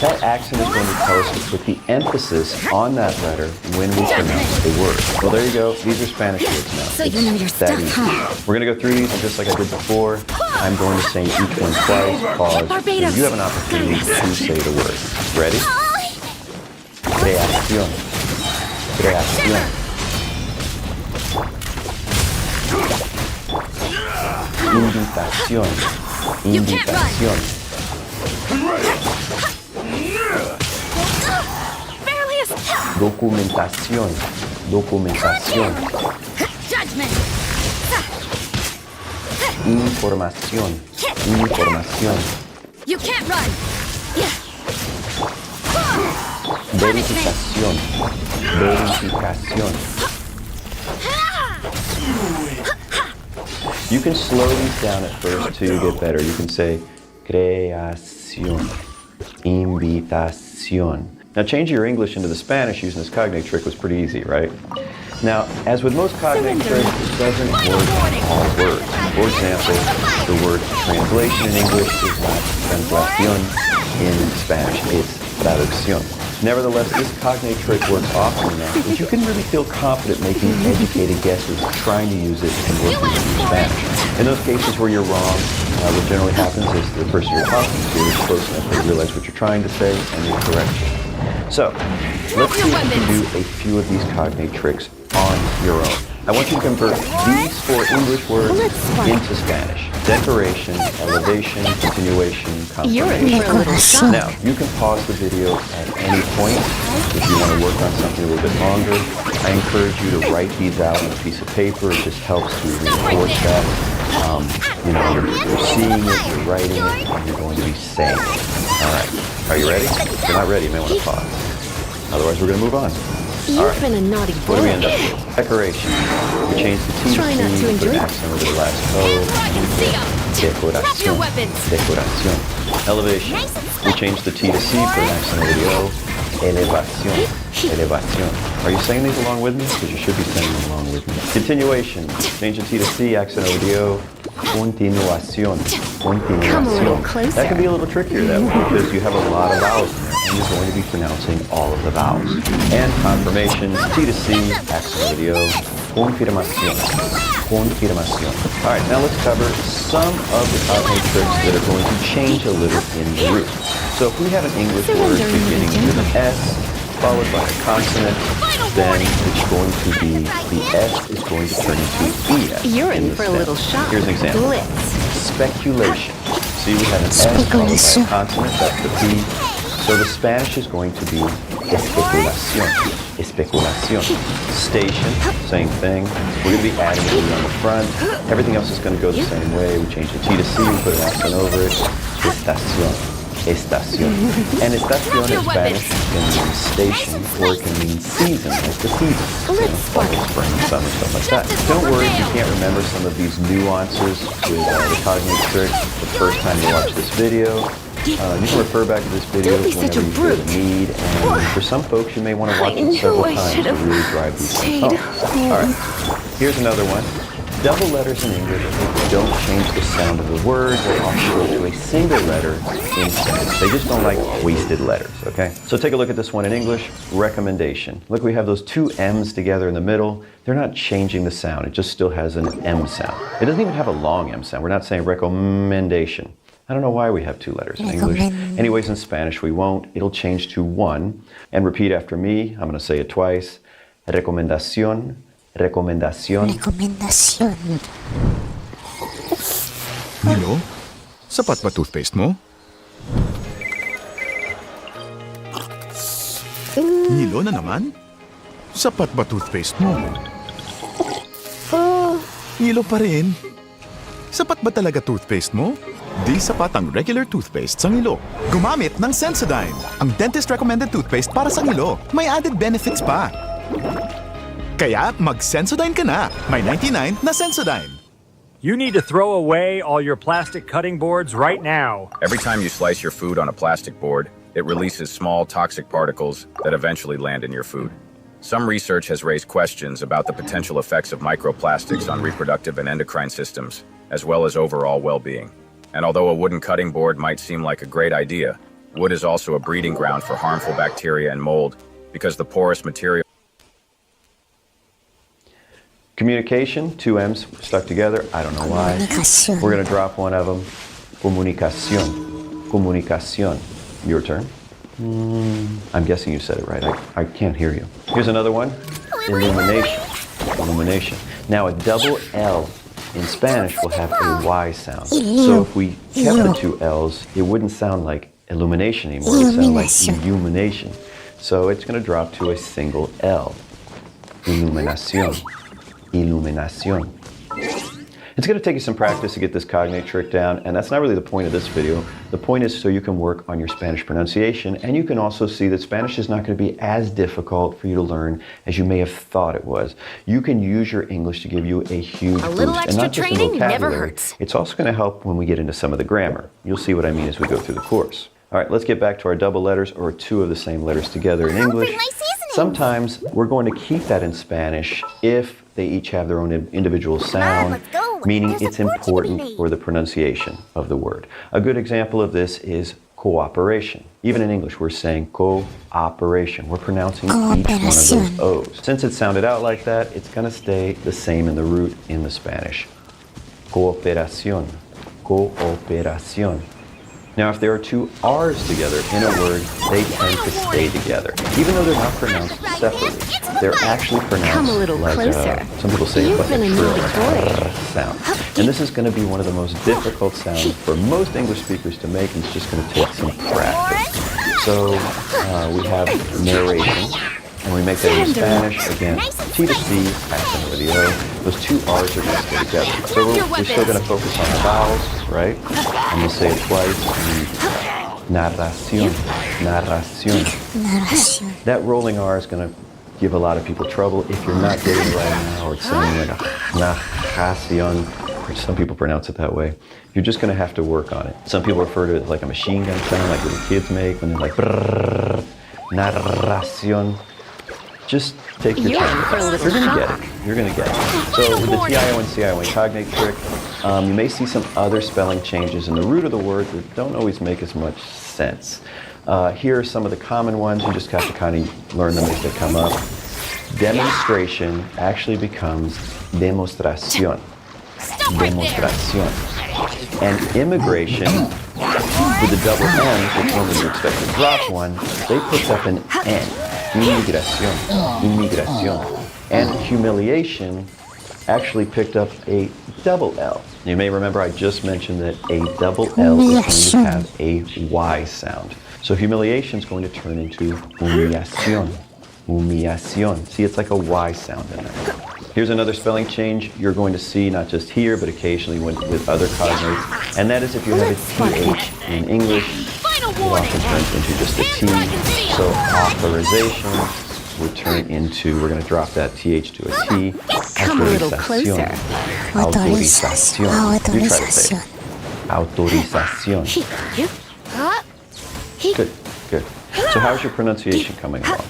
That accent is going to tell us to put the emphasis on that letter when we pronounce the word. Well, there you go. These are Spanish words now. So you know your stuff, huh? We're going to go through these, and just like I did before, I'm going to say each one twice, pause, so you have an opportunity to say the word. Ready? Creación. Creación. Invitación. Invitación. Documentación. Documentación. Información. Información. You can't run. Verificación. Verificación. You can slow these down at first to get better. You can say creación, invitación. Now changing your English into the Spanish using this cognate trick was pretty easy, right? Now, as with most cognate tricks, it doesn't work on all words. For example, the word translation in English is not translación in Spanish, it's traducción. Nevertheless, this cognate trick works often enough that you can really feel confident making educated guesses trying to use it and working with your Spanish. In those cases where you're wrong, what generally happens is the person you're talking to is close enough to realize what you're trying to say and they correct you. So, let's see if you can do a few of these cognate tricks on your own. I want you to convert these four English words into Spanish. Decoration, elevation, continuation, confirmation. Now, you can pause the video at any point if you want to work on something a little bit longer. I encourage you to write these out on a piece of paper. It just helps to reinforce that. You're seeing it, you're writing it, and you're going to be saying it. All right. Are you ready? If you're not ready, you may want to pause. Otherwise, we're going to move on. You've been a naughty boy. What do we end up with? Decoration. We change the T Try not to put an enjoy accent over the last O. Decoración. Decoración. Elevation. We change the T to C, put an accent over the O. Elevación. Elevación. Are you saying these along with me? Because you should be saying them along with me. Continuation. Change the T to C, accent over the O. Continuación. Continuación. That can be a little trickier that way because you have a lot of vowels in there and you're going to be pronouncing all of the vowels. And confirmation, T to C, accent over the O. Confirmación. Confirmación. All right, now let's cover some of the cognate tricks that are going to change a little in the root. So if we have an English word beginning with an S, followed by a consonant, then it's going to be, the S is going to turn into ES. You're in for a little shock. Here's an example. Blitz. Speculation. See, we have an S followed by a consonant, that's the P. So the Spanish is going to be especulación. Especulación. Station, same thing. We're going to be adding an E on the front. Everything else is going to go the same way. We change the T to C, we put an accent over it. Estación. Estación. And estación in Spanish can mean station or it can mean season, like the season. Fall, spring, summer, stuff like that. Don't worry if you can't remember some of these nuances with the cognate trick the first time you watch this video. You can refer back to this video Don't be such a whenever you feel brute. the need, and for some folks, you may want to watch I it several knew I times should to have really drive these stayed points home. All right, here's another one. Double letters in English don't change the sound of the word. They often go to a single letter in Spanish. They just don't like wasted letters, okay? So take a look at this one in English, recommendation. Look, we have those two M's together in the middle. They're not changing the sound. It just still has an M sound. It doesn't even have a long M sound. We're not saying recommendation. I don't know why we have two letters in English. Anyways, in Spanish, we won't. It'll change to one. And repeat after me. I'm going to say it twice. Recomendación. Recomendación. Recomendación. Milo, sapat ba toothpaste mo? Milo na naman? Sapat ba toothpaste mo? Milo pa rin. Sapat ba talaga toothpaste mo? Di sapat ang regular toothpaste sa ngilo. Gumamit ng Sensodyne, ang dentist-recommended toothpaste para sa ngilo. May added benefits pa. Kaya mag-Sensodyne ka na. May 99 na Sensodyne. You need to throw away all your plastic cutting boards right now. Every time you slice your food on a plastic board, it releases small toxic particles that eventually land in your food. Some research has raised questions about the potential effects of microplastics on reproductive and endocrine systems, as well as overall well-being. And although a wooden cutting board might seem like a great idea, wood is also a breeding ground for harmful bacteria and mold because the porous material. Communication, two M's stuck together. I don't know why. Comunicación. We're going to drop one of them. Comunicación. Comunicación. Your turn. I'm guessing you said it right. I can't hear you. Here's another one. Illumination. Illumination. Now a double L in Spanish will have a Y sound. So if we kept the two L's, it wouldn't sound like illumination anymore. It would sound like illumination. So it's going to drop to a single L. Iluminación. Illuminación. It's going to take you some practice to get this cognate trick down, and that's not really the point of this video. The point is so you can work on your Spanish pronunciation, and you can also see that Spanish is not going to be as difficult for you to learn as you may have thought it was. You can use your English to give you a huge boost. little And extra not just in training never vocabulary. hurts. It's also going to help when we get into some of the grammar. You'll see what I mean as we go through the course. All right, let's get back to our double letters or two of the same letters together in English. Sometimes we're going to keep that in Spanish if they each have their own individual sound, meaning it's important for the pronunciation of the word. A good example of this is cooperation. Even in English, we're saying cooperation. We're pronouncing each one of those O's. Since it sounded out like that, it's going to stay the same in the root in the Spanish. Cooperación. Cooperación. Now, if there are two R's together in a word, they tend to stay together. Even though they're not pronounced separately, they're actually pronounced Come a little like closer. some people say You've it's like been a a naughty trill boy. sound. And this is going to be one of the most difficult sounds for most English speakers to make, and it's just going to take some practice. So we have narration, and we make that in Spanish. Again, T to C, accent over the O. Those two R's are going to stay together. So we're still going to focus on the vowels, right? I'm going to say it twice. Narración. Narración. Narración. That rolling R is going to give a lot of people trouble if you're not getting it right now, or it's sounding like a narración, which some people pronounce it that way. You're just going to have to work on it. Some people refer to it like a machine gun sound, like little kids make when they're like brrrr, narración. Just take your time. You're going to get it. You're going to get it. So with the TIO and CIO cognate trick, you may see some other spelling changes in the root of the word that don't always make as much sense. Here are some of the common ones. You just have to kind of learn them as they come up. Demonstration actually becomes demostración. Demostración. And immigration, with the double N, which normally you expect to drop one, they put up an N. Inmigración. Inmigración. And humiliation actually picked up a double L. You may remember I just mentioned that a double L is going to have a Y sound. So humiliation is going to turn into humillación. Humillación. See, it's like a Y sound in there. Here's another spelling change you're going to see, not just here, but occasionally with other cognates. And that is if you have a TH in English, it often turns into just a T. So authorization would turn into, we're going to drop that TH to a T. Come a little closer. Autorización. You try to say it. Autorización. Good, good. So how's your pronunciation coming along?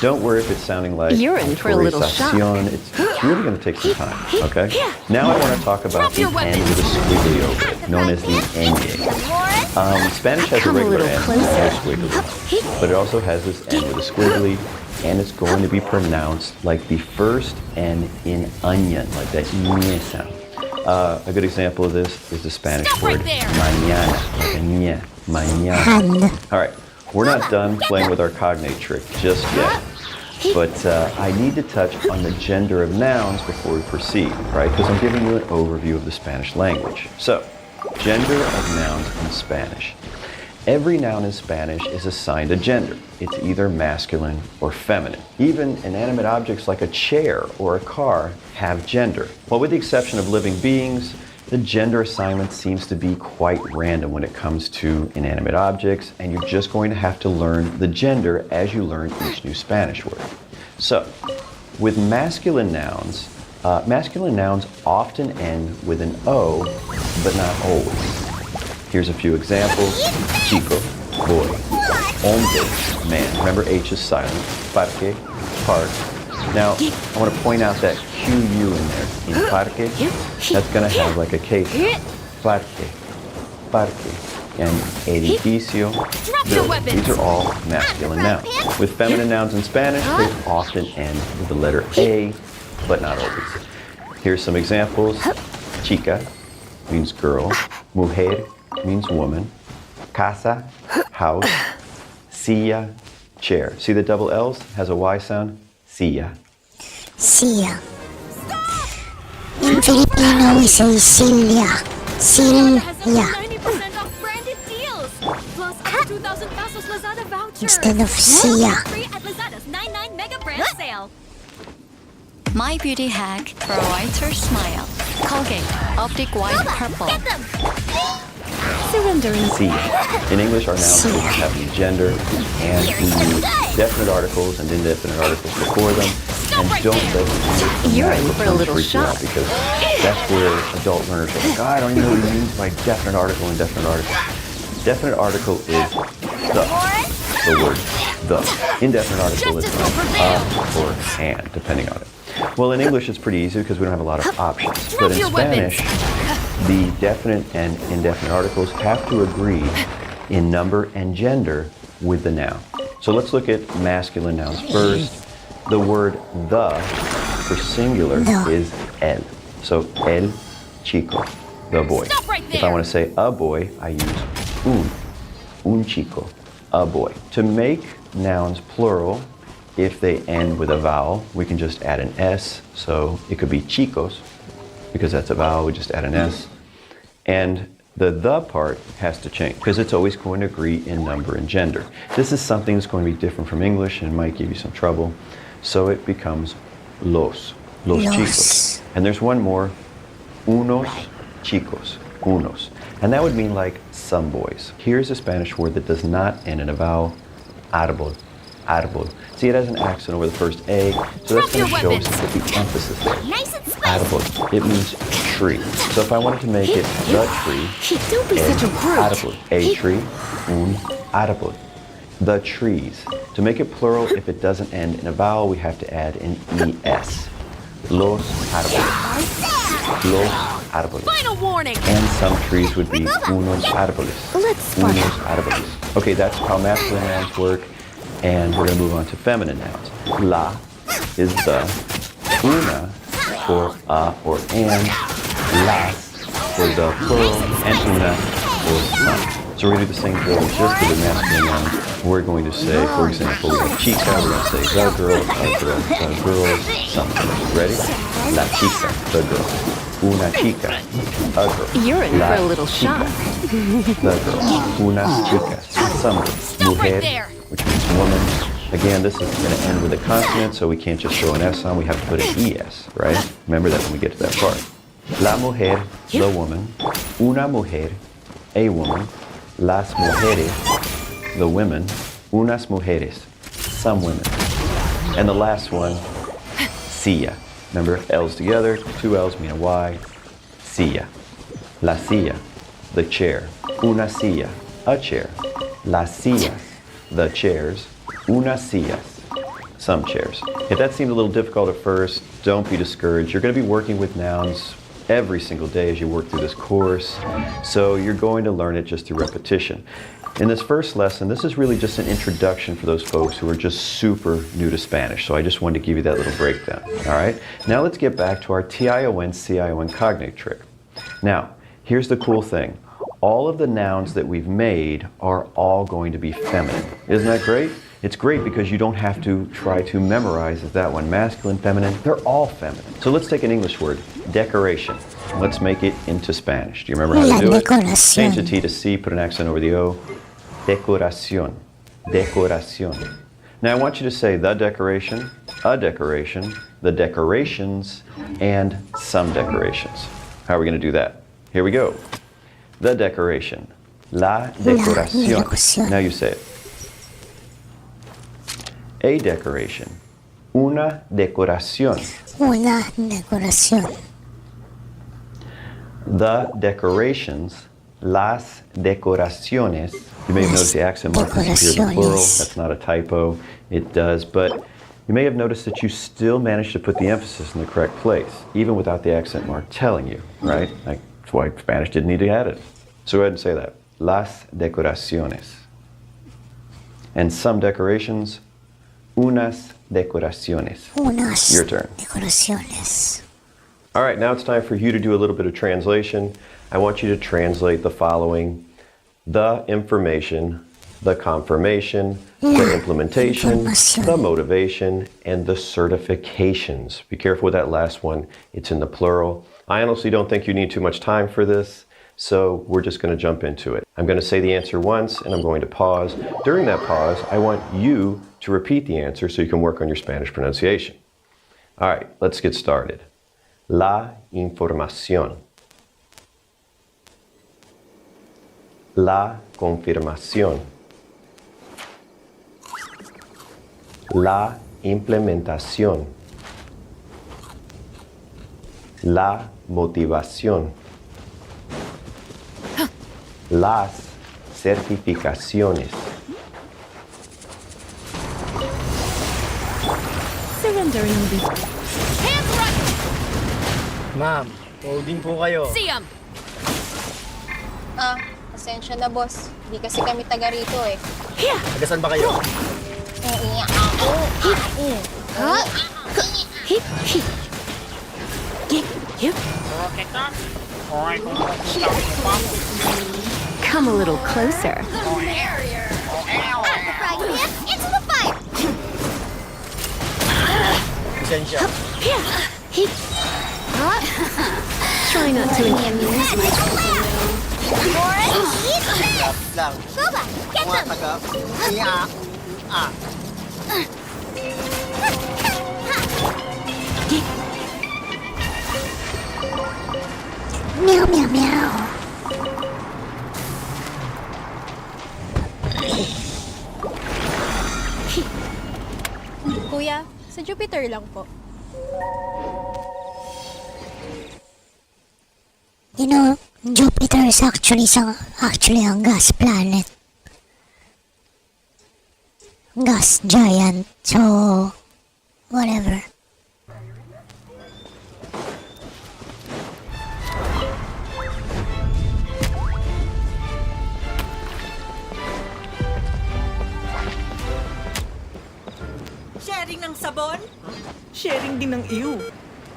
Don't worry if it's sounding like You're in for a little shock. autorización. It's really going to take some time, okay? Now I want to talk about the N with a squiggly over it, known as the ñ. Spanish has a regular N, no squiggly, but it also has this N with a squiggly, and it's going to be pronounced like the first N in onion, like that ñ sound. A good example of this is the Spanish word mañana, like a ñ, mañana. All right. We're not done playing with our cognate trick just yet, but I need to touch on the gender of nouns before we proceed, right? Because I'm giving you an overview of the Spanish language. So, gender of nouns in Spanish. Every noun in Spanish is assigned a gender. It's either masculine or feminine. Even inanimate objects like a chair or a car have gender. Well, with the exception of living beings, the gender assignment seems to be quite random when it comes to inanimate objects, and you're just going to have to learn the gender as you learn each new Spanish word. So, with masculine nouns often end with an O, but not always. Here's a few examples. Chico, boy. Hombre, man. Remember H is silent. Parque, park. Now, I want to point out that QU in there, in parque, that's going to have like a K sound. Parque, parque, and edificio. These are all masculine nouns. With feminine nouns in Spanish, they often end with the letter A, but not always. Here's some examples. Chica means girl. Mujer means woman. Casa, house. Silla, chair. See the double L's? Has a Y sound? Silla. Silla. In Filipino, we say Silla. Silla. 90% off branded deals. Plus up to 2,000 pesos Lazada vouchers. Instead of Silla. Free at Lazada's 99 Mega Brand Sale. My beauty hack for a whiter smile. Colgate Optic White Purple. Surrendering. Silla. In English, our nouns don't have any gender, and we use definite articles and indefinite articles before them. And don't let the You're in for a little freak you out, shock. because that's where adult learners are like, I don't even know what he means by definite article and definite article. Definite article is the word the. Indefinite article is like or and, depending on it. Well, in English, it's pretty easy because we don't have a lot of options. But in Spanish, the definite and indefinite articles have to agree in number and gender with the noun. So let's look at masculine nouns first. The word the for singular is el. So el chico, the boy. If I want to say a boy, I use un chico, a boy. To make nouns plural, if they end with a vowel, we can just add an S. So it could be chicos, because that's a vowel, we just add an S. And the part has to change, because it's always going to agree in number and gender. This is something that's going to be different from English and might give you some trouble. So it becomes los chicos. And there's one more, unos chicos, unos. And that would mean like some boys. Here's a Spanish word that does not end in a vowel, árbol, árbol. See, it has an accent over the first A, so that's going to show us that the emphasis there. Árbol, it means tree. So if I wanted to make it the tree, Don't be such a brute. árbol, a tree, un árbol. The trees. To make it plural, if it doesn't end in a vowel, we have to add an ES. Los árboles. Los árboles. Final warning. And some trees would be unos árboles. Let's Unos árboles. Okay, that's how masculine nouns work. And we're going to move on to feminine nouns. La is the. Una for a or and. Las for the plural. And una for some. So we're going to do the same drill just for the masculine nouns. We're going to say, for example, we have chica, we're going to say the girl, something. Ready? La chica, the girl. Una chica, a girl. You're in for a little shock. The girl. Unas chicas, some. Mujer, which means woman. Again, this is going to end with a consonant, so we can't just throw an S on, we have to put an ES, right? Remember that when we get to that part. La mujer, the woman. Una mujer, a woman. Las mujeres, the women. Unas mujeres, some women. And the last one, silla. Remember, L's together, two L's mean a Y. Silla. La silla, the chair. Una silla, a chair. las sillas, the chairs, unas sillas, some chairs. If that seemed a little difficult at first, don't be discouraged. You're going to be working with nouns every single day as you work through this course, so you're going to learn it just through repetition. In this first lesson, this is really just an introduction for those folks who are just super new to Spanish, so I just wanted to give you that little breakdown, all right? Now let's get back to our TION-CION cognate trick. Now, here's the cool thing. All of the nouns that we've made are all going to be feminine. Isn't that great? It's great because you don't have to try to memorize, is that one masculine, feminine? They're all feminine. So let's take an English word, decoration. Let's make it into Spanish. Do you remember how to do it? Change the T to C, put an accent over the O. Decoración, decoración. Now I want you to say the decoration, a decoration, the decorations, and some decorations. How are we going to do that? Here we go. The decoration, la decoración. Now you say it. A decoration, una decoración. Una decoración. The decorations, las decoraciones. You may have noticed the accent mark disappears in plural. That's not a typo. It does, but you may have noticed that you still managed to put the emphasis in the correct place, even without the accent mark telling you, right? That's why Spanish didn't need to add it. So go ahead and say that. Las decoraciones. And some decorations, unas decoraciones. Unas Your turn. decoraciones. All right, now it's time for you to do a little bit of translation. I want you to translate the following: the information, the confirmation, the implementation, the motivation, and the certifications. Be careful with that last one. It's in the plural. I honestly don't think you need too much time for this, so we're just going to jump into it. I'm going to say the answer once, and I'm going to pause. During that pause, I want you to repeat the answer so you can work on your Spanish pronunciation. All right, let's get started. La información. La confirmación. La implementación. La motivación. Las certificaciones. Surrendering the Hands right! Ma'am, holding po kayo. Siam! Pasensya na, boss. Hindi kasi kami taga rito eh. Taga saan ba kayo? Come a little closer. Into the fire! Pasensya. Try not to amuse Lang! Boba, get Mga them! taga. Meow, meow, meow. Kuya, sa Jupiter lang po. You know, Jupiter is actually a gas planet. Gas giant, so whatever. Sharing ng sabon? Sharing din ng iyo.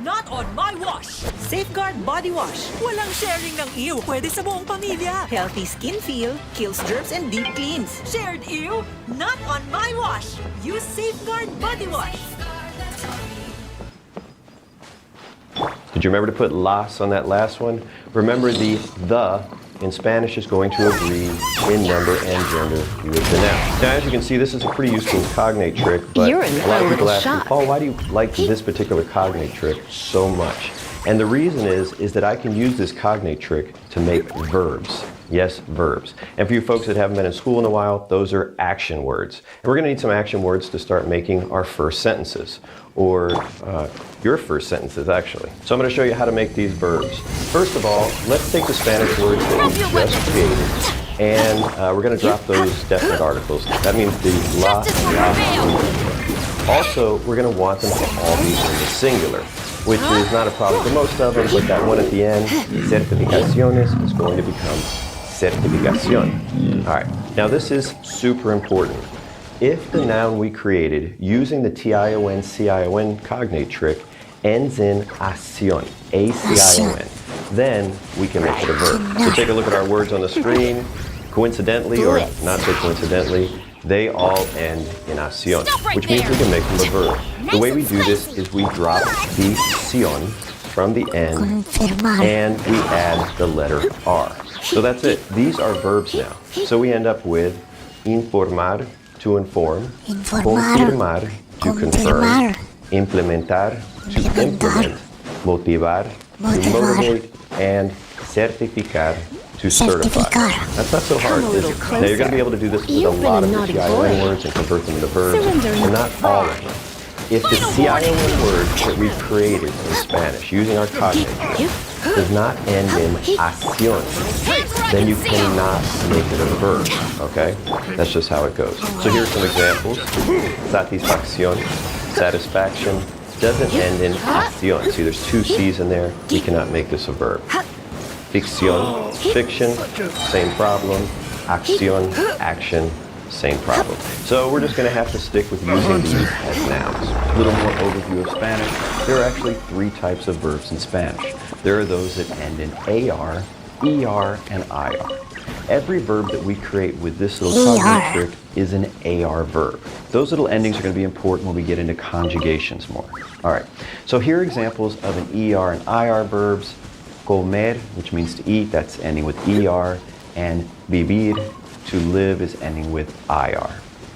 Not on my wash! Safeguard Body Wash. Walang sharing ng iyo. Pwede sa buong pamilya. Healthy skin feel, kills germs and deep cleans. Shared iyo? Not on my wash. Use Safeguard Body Wash. Did you remember to put las on that last one? Remember the in Spanish is going to agree in number and gender with the noun. Now, as you can see, this is a pretty useful cognate trick, but You're in a lot of people for a little ask me, shock. Paul, why do you like this particular cognate trick so much? And the reason is that I can use this cognate trick to make verbs. Yes, verbs. And for you folks that haven't been in school in a while, those are action words. And we're going to need some action words to start making our first sentences, or your first sentences, actually. So I'm going to show you how to make these verbs. First of all, let's take the Spanish words that we just created And we're going to drop those definite articles. That means the la, la. Also, we're going to want them to all be in the singular, which is not a problem for most of them, but that one at the end, certificaciones, is going to become certificación. All right, now this is super important. If the noun we created using the tion, cion cognate trick ends in acion, A-C-I-O-N, then we can make it a verb. So take a look at our words on the screen. Coincidentally, or not so coincidentally, they all end in acion, which means we can make them a verb. The way we do this is we drop the sion from the end and we add the letter R. So that's it. These are verbs now. So we end up with informar, to inform, confirmar, to confirm, implementar, to implement, motivar, to motivate, and certificar, to certify. That's not so hard, is it? Now you're going to be able to do this with a lot of the CION words and convert them into verbs, and not all of them. If the CION word that we created in Spanish using our cognate does not end in acion, then you cannot make it a verb, okay? That's just how it goes. So here's some examples. Satisfacción, satisfaction, doesn't end in acion. See, there's two C's in there. We cannot make this a verb. Ficción, fiction, same problem. Acción, action, same problem. So we're just going to have to stick with using these as nouns. A little more overview of Spanish. There are actually three types of verbs in Spanish. There are those that end in AR, ER, and IR. Every verb that we create with this little cognate trick is an AR verb. Those little endings are going to be important when we get into conjugations more. All right, so here are examples of an ER and IR verbs. Comer, which means to eat, that's ending with ER, and vivir, to live, is ending with IR.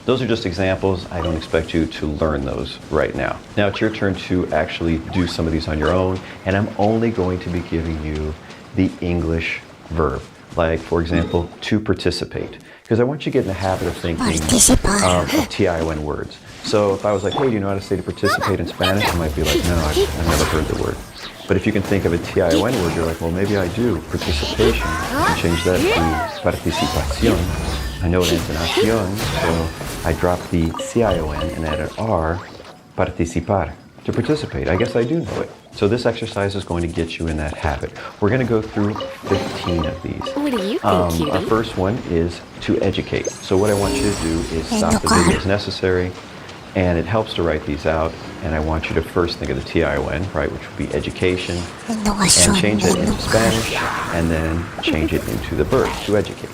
Those are just examples. I don't expect you to learn those right now. Now it's your turn to actually do some of these on your own, and I'm only going to be giving you the English verb. Like, for example, to participate, because I want you to get in the habit of thinking of TION words. So if I was like, hey, do you know how to say to participate in Spanish? I might be like, no, I've never heard the word. But if you can think of a TION word, you're like, well, maybe I do. Participation. I change that to participación. I know it ends in acción, so I drop the CION and add an R, participar, to participate. I guess I do know it. So this exercise is going to get you in that habit. We're going to go through 15 of these. What do you think, cutie? Our first one is to educate. So what I want you to do is stop the video as necessary, and it helps to write these out. And I want you to first think of the TION, right, which would be education, and change it into Spanish, and then change it into the verb, to educate.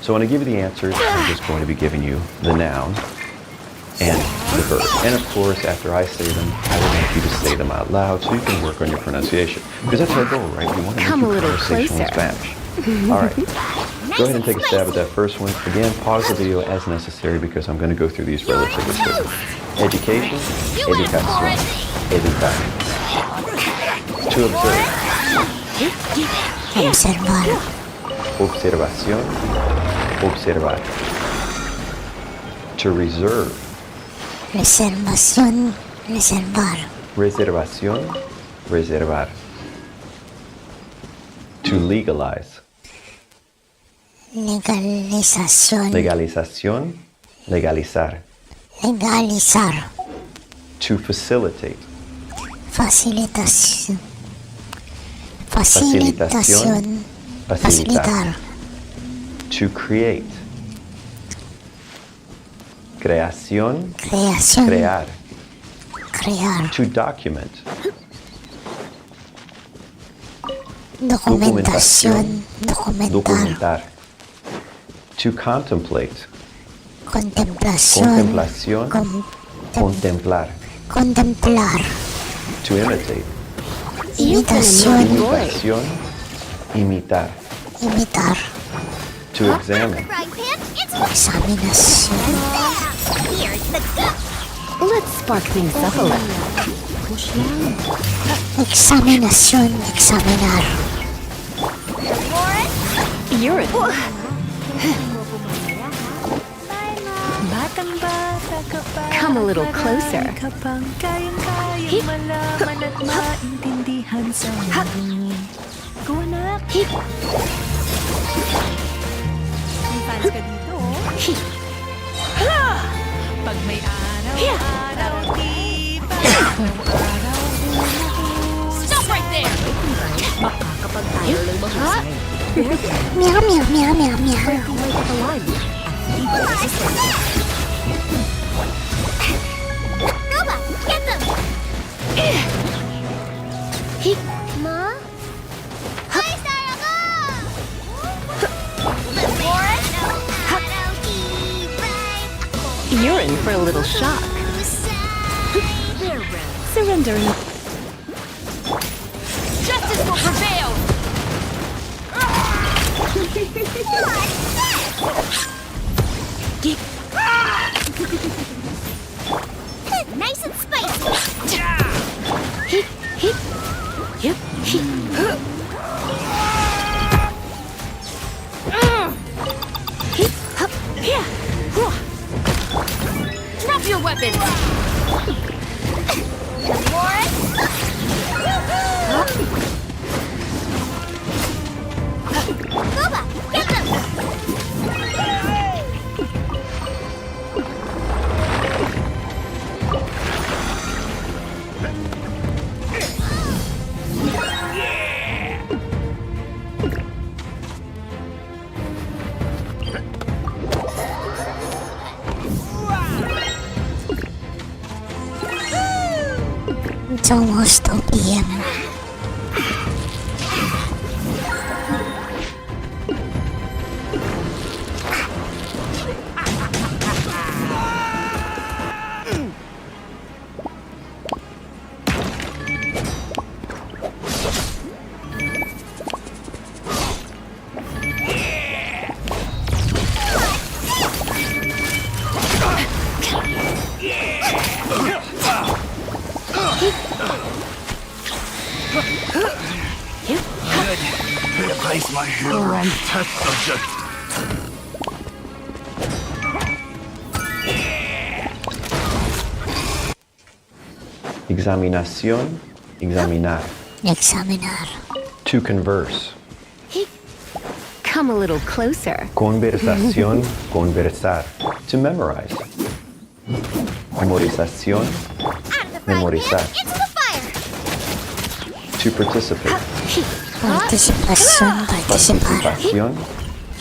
So when I give you the answers, I'm just going to be giving you the noun and the verb. And of course, after I say them, I would like you to say them out loud so you can work on your pronunciation. Because that's our goal, right? We want to make you conversational in Spanish. All right. Go ahead and take a stab at that first one. Again, pause the video as necessary because I'm going to go through these relatively quickly. Education, educación, educar. To observe. Observar. Observación, observar. To reserve. Reservación, reservar. Reservación, reservar. To legalize. Legalización. Legalización, legalizar. Legalizar. To facilitate. Facilitación. Facilitación. Facilitar. To create. Creación. Creación. Crear. Crear. To document. Documentación. Documentar. Documentar. To contemplate. Contemplación. Contemplación. Contemplar. Contemplar. To imitate. Imitación. Imitación. Imitar. Imitar. To examine. Examinación. Let's spark things up a little. Examinación. Examinar. You're a... Come a little closer. fans ka dito. Pag may araw-araw, Stop right there! Makakapag-aral ng mahusay. Meow, meow, meow, meow, meow. May katawan. Nova, get them! Ma? Hi, Sarah! You're in for a little shock. Surrendering. Justice will prevail! Nice and spicy! Drop your weapons! Nova, get them! It's almost 2 p.m. Place my hammer on test subject. Examinación, examinar. Examinar. To converse. Come a little closer. Conversación, conversar. To memorize. Memorización, memorizar. Into the fire! To participate. Participación, participar. Participación,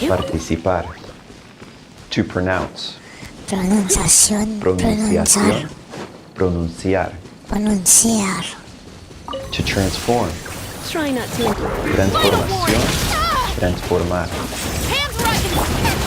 participar. To pronounce. Pronunciación, Pronunciación, pronunciar. pronunciar. Pronunciar. To transform. Try not to. Transformación, transformar.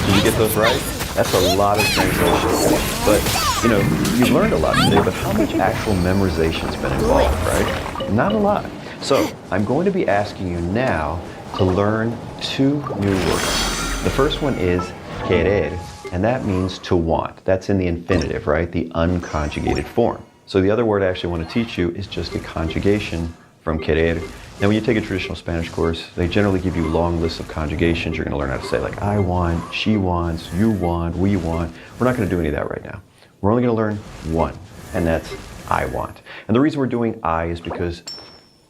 Did you get those right? That's a lot of translation. But, you know, you've learned a lot today, but how much actual memorization's been involved, right? Not a lot. So, I'm going to be asking you now to learn 2 new words. The first one is querer, and that means to want. That's in the infinitive, right? The unconjugated form. So the other word I actually want to teach you is just a conjugation from querer. Now when you take a traditional Spanish course, they generally give you long lists of conjugations. You're going to learn how to say like I want, she wants, you want, we want. We're not going to do any of that right now. We're only going to learn one, and that's I want. And the reason we're doing I is because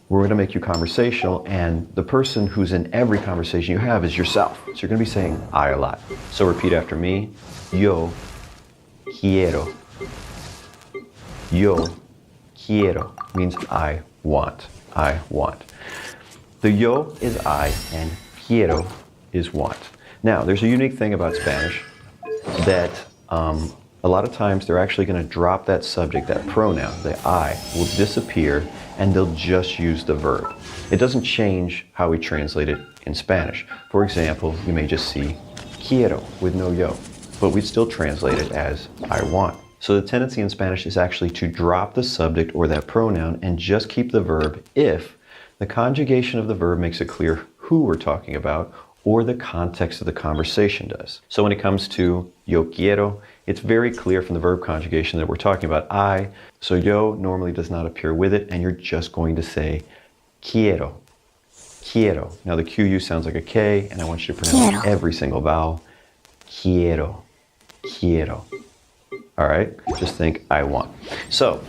we're going to make you conversational, and the person who's in every conversation you have is yourself. So you're going to be saying I a lot. So repeat after me. Yo quiero. Yo quiero means I want. I want. The yo is I and quiero is want. Now, there's a unique thing about Spanish that a lot of times they're actually going to drop that subject, that pronoun, the I, will disappear and they'll just use the verb. It doesn't change how we translate it in Spanish. For example, you may just see quiero with no yo, but we'd still translate it as I want. So the tendency in Spanish is actually to drop the subject or that pronoun and just keep the verb if the conjugation of the verb makes it clear who we're talking about or the context of the conversation does. So when it comes to yo quiero, it's very clear from the verb conjugation that we're talking about I. So yo normally does not appear with it, and you're just going to say quiero, quiero. Now the QU sounds like a K, and I want you to pronounce every single vowel. Quiero, quiero. All right, just think I want. So,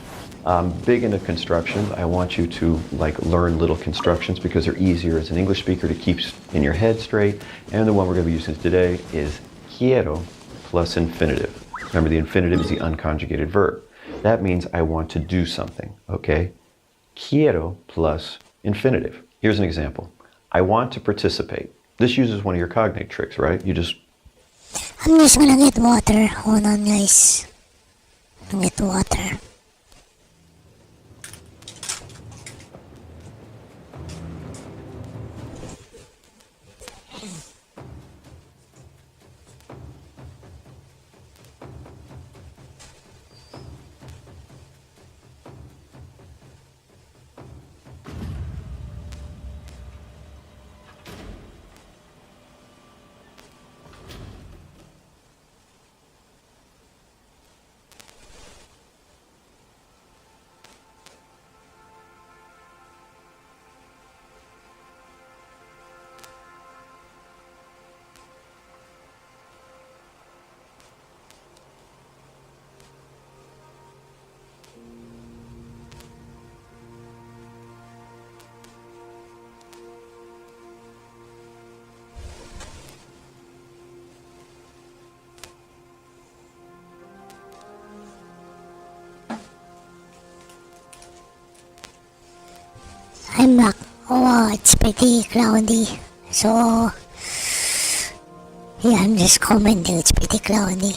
big into constructions. I want you to learn little constructions because they're easier as an English speaker to keep in your head straight. And the one we're going to be using today is quiero plus infinitive. Remember, the infinitive is the unconjugated verb. That means I want to do something, okay? Quiero plus infinitive. Here's an example. I want to participate. This uses one of your cognate tricks, right? I'm just gonna get water. Hold on, guys. Get water. I'm back. Oh wow, it's pretty cloudy. So, yeah, I'm just commenting it's pretty cloudy.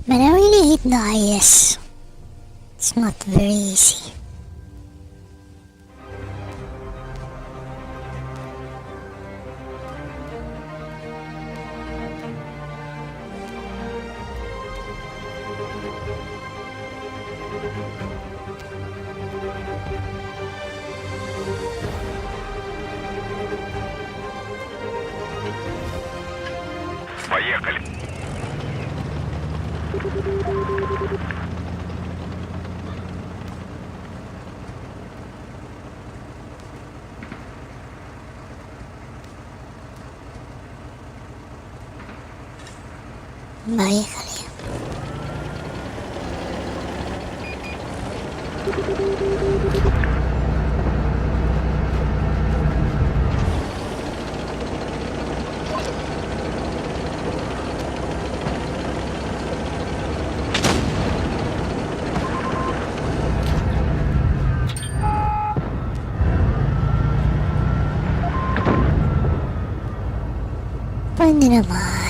But I really hate the IS. It's not very easy. Поехали. Поехали. Pwede naman.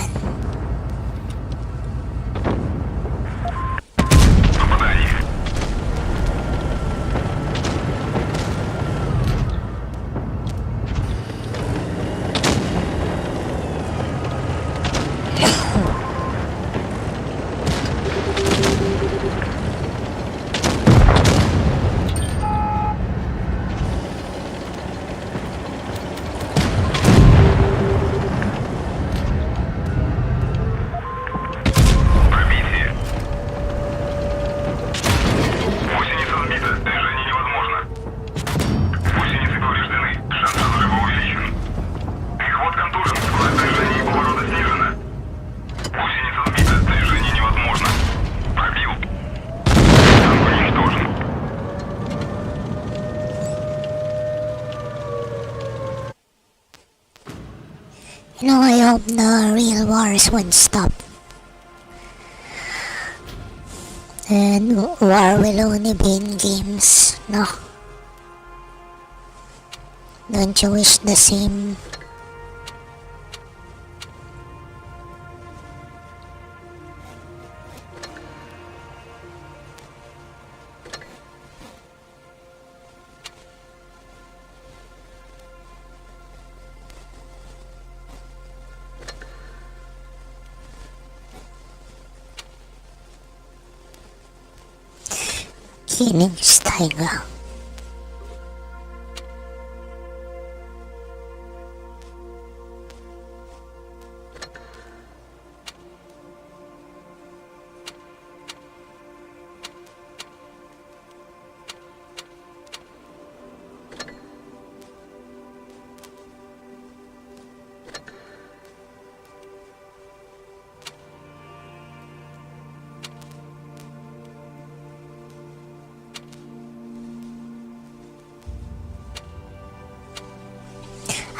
You know, I hope the real wars would stop. And war will only be in games, no? Don't you wish the same? Killing Tiger.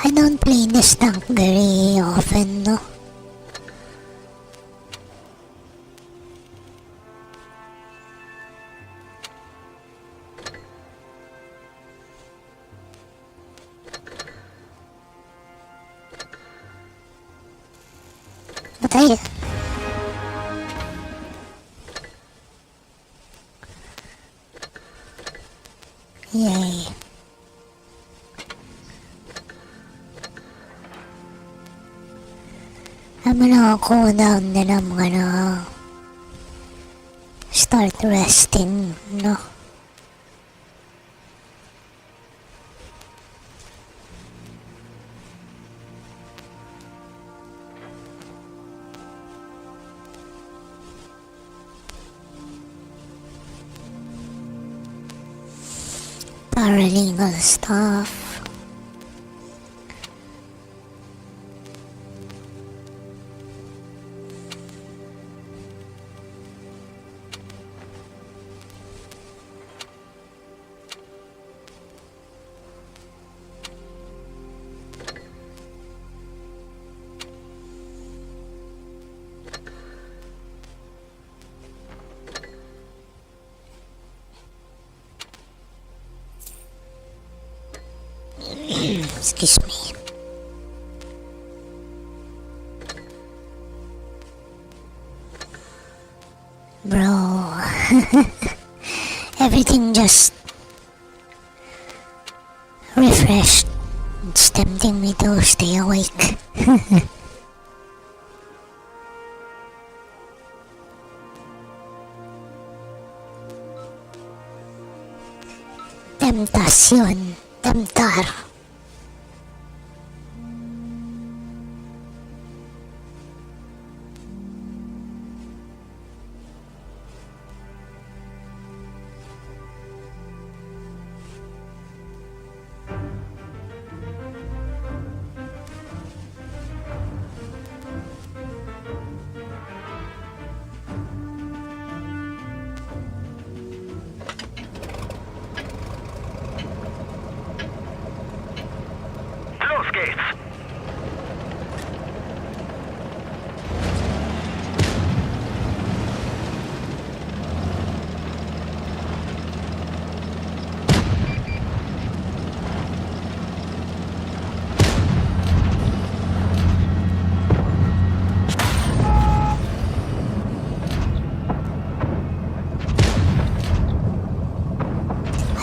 I don't play this tank very often, no? But I... Yay. I'm gonna cool down, then I'm gonna start resting, no? Paralegal stuff. Excuse me. Bro, everything just refreshed. It's tempting me to stay awake. Temptación, temptar.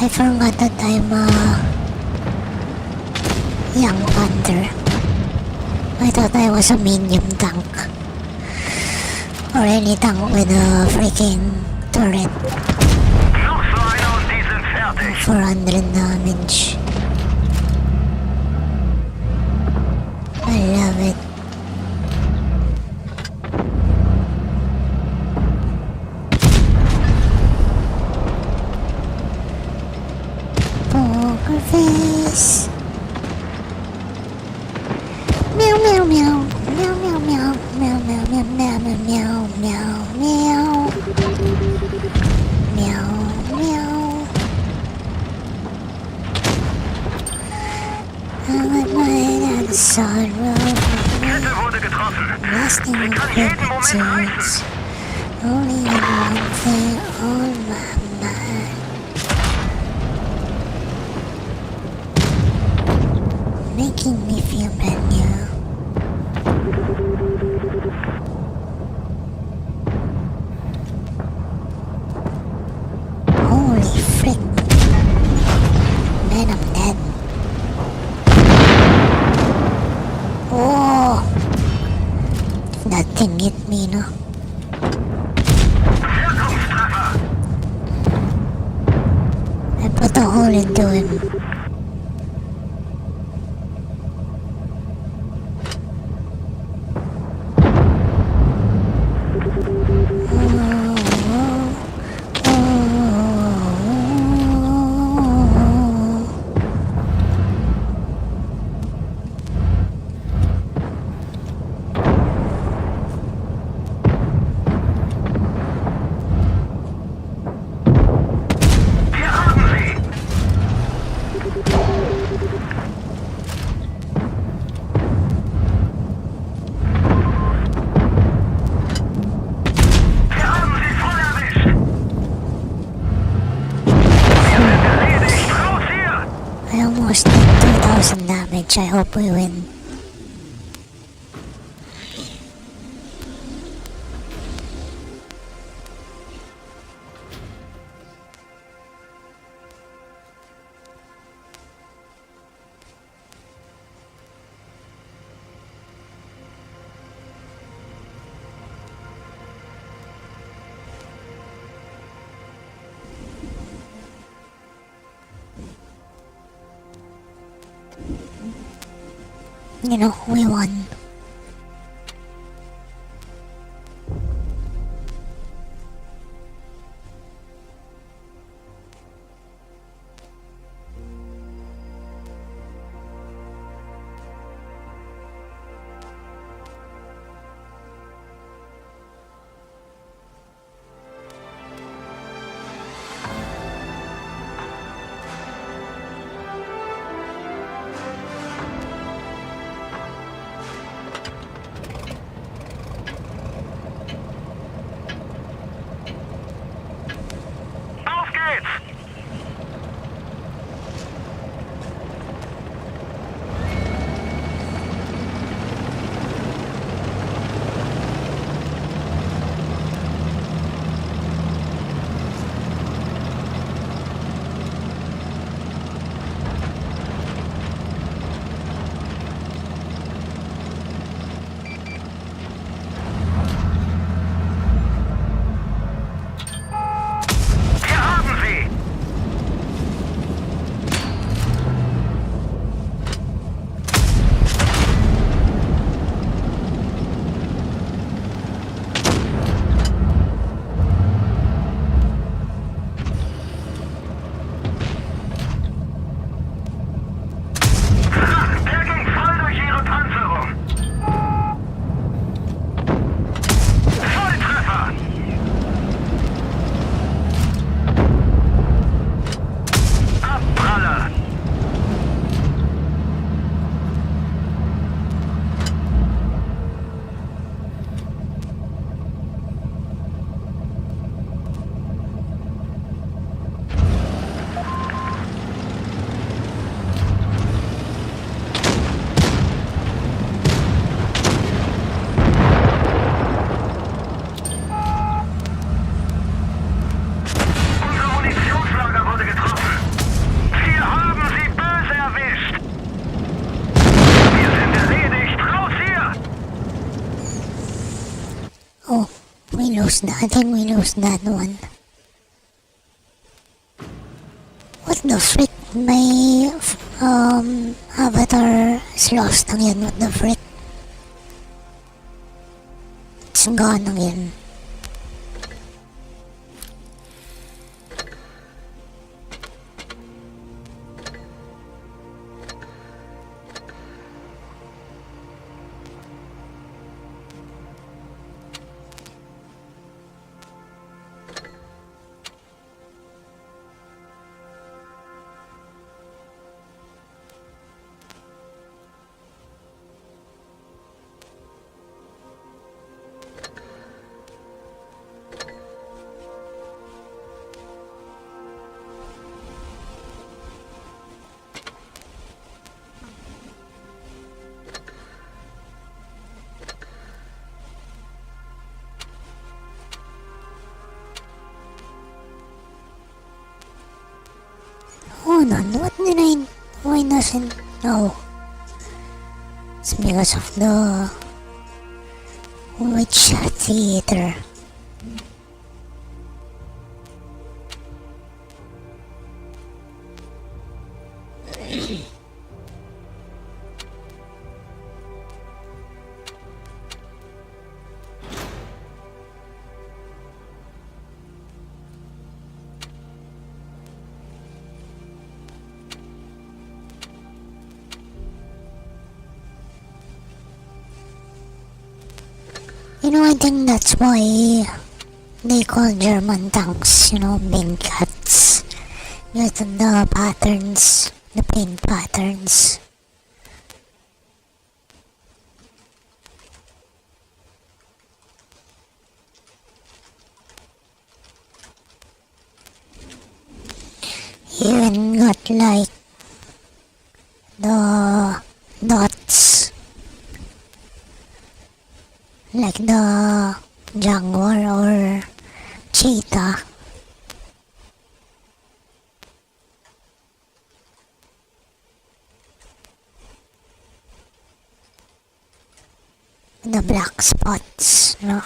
I forgot that I'm a young panther. I thought I was a medium tank. Or any tank with a freaking turret. 400 damage. I love it. Poker face. Meow meow meow. Meow meow meow. Meow meow meow meow meow meow meow. Meow meow. I went right at the sunroad. Blasting equipment tunes. Only had one thing on my mind. Making me feel brand new. Holy frick. Man, I'm dead. Oh! That thing hit me, no? I put a hole into him. which I hope we win. You know, we won. I think we lose that one. What the frick? My avatar is lost again. What the frick? It's gone again. Hold on, what did I... Why doesn't... No. It's because of the... Witch Theater. You know, I think that's why they call German tanks, you know, big cats. Because of the patterns, the paint patterns. Even got like the the black spots, no?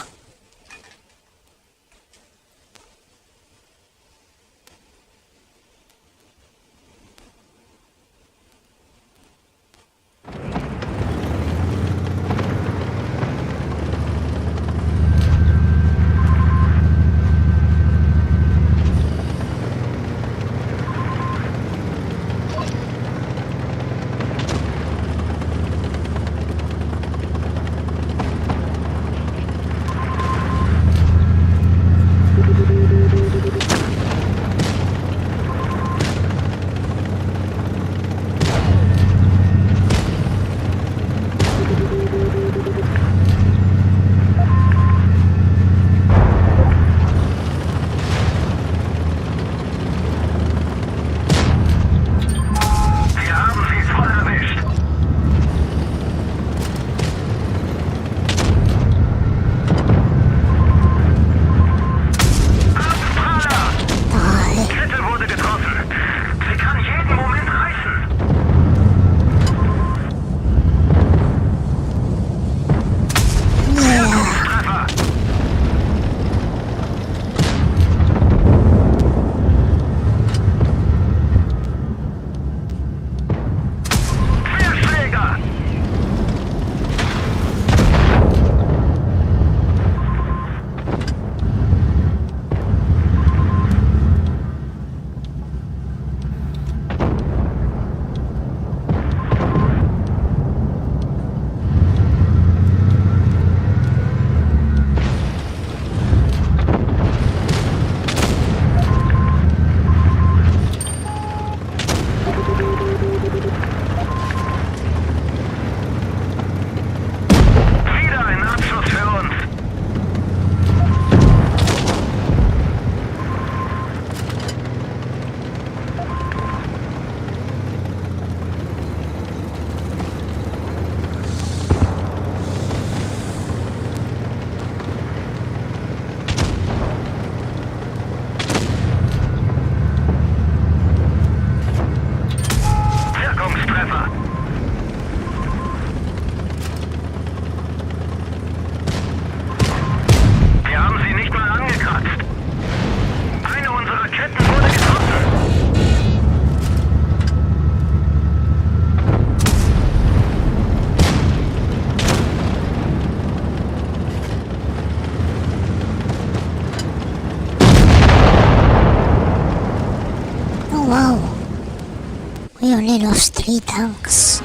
We only lost 3 tanks.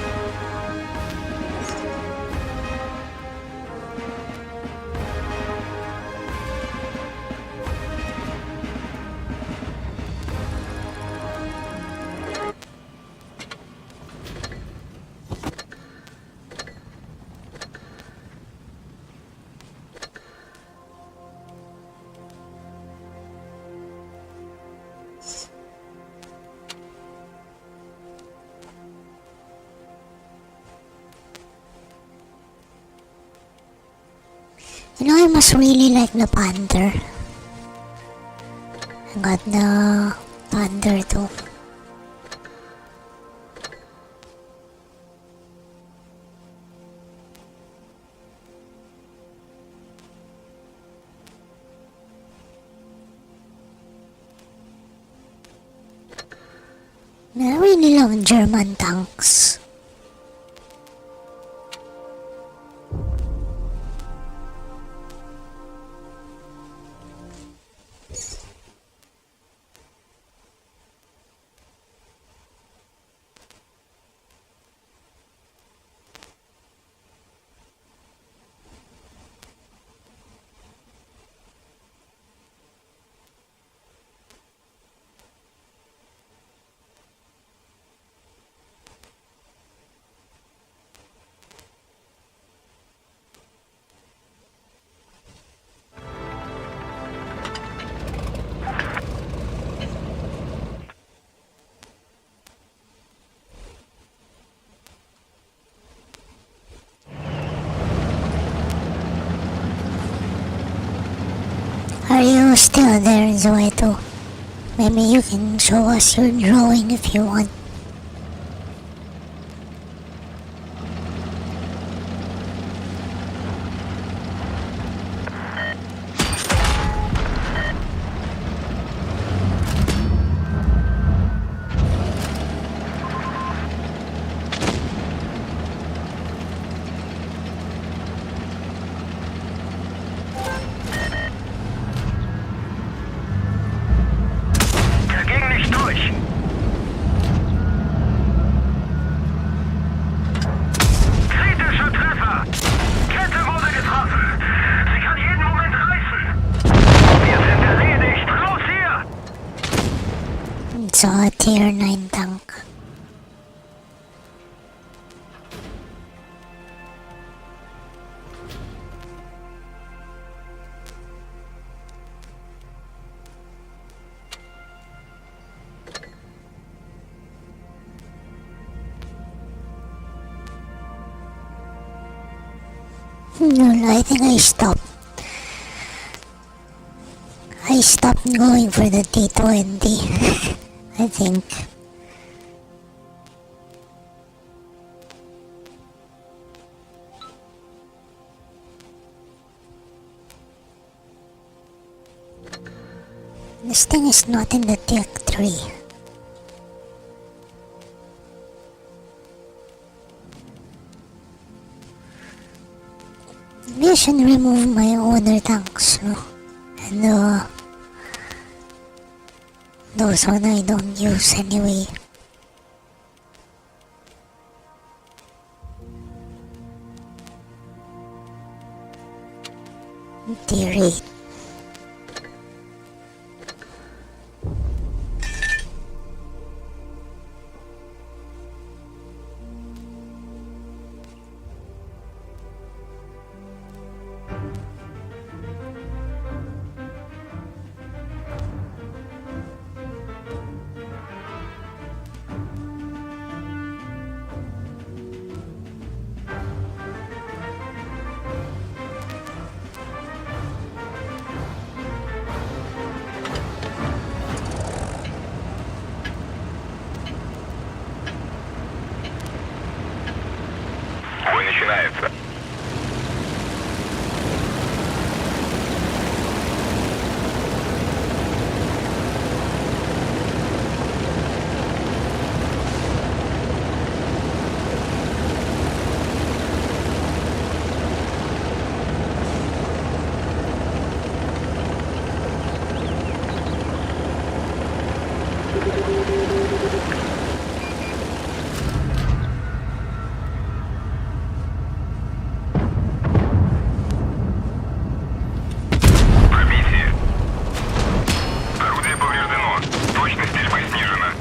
You know, I must really like the Panther. I got the Panther too. I really love German tanks. Are you still there, Zoeto? Maybe you can show us your drawing if you want. It's a tier 9 tank. No, I think I stopped. I stopped going for the T20. I think. This thing is not in the tier 3. Maybe I should remove my owner tanks, no? And those one I don't use anyway. Tier 8. Бой начинается. Пробитие. Орудие повреждено. Точность стрельбы снижена.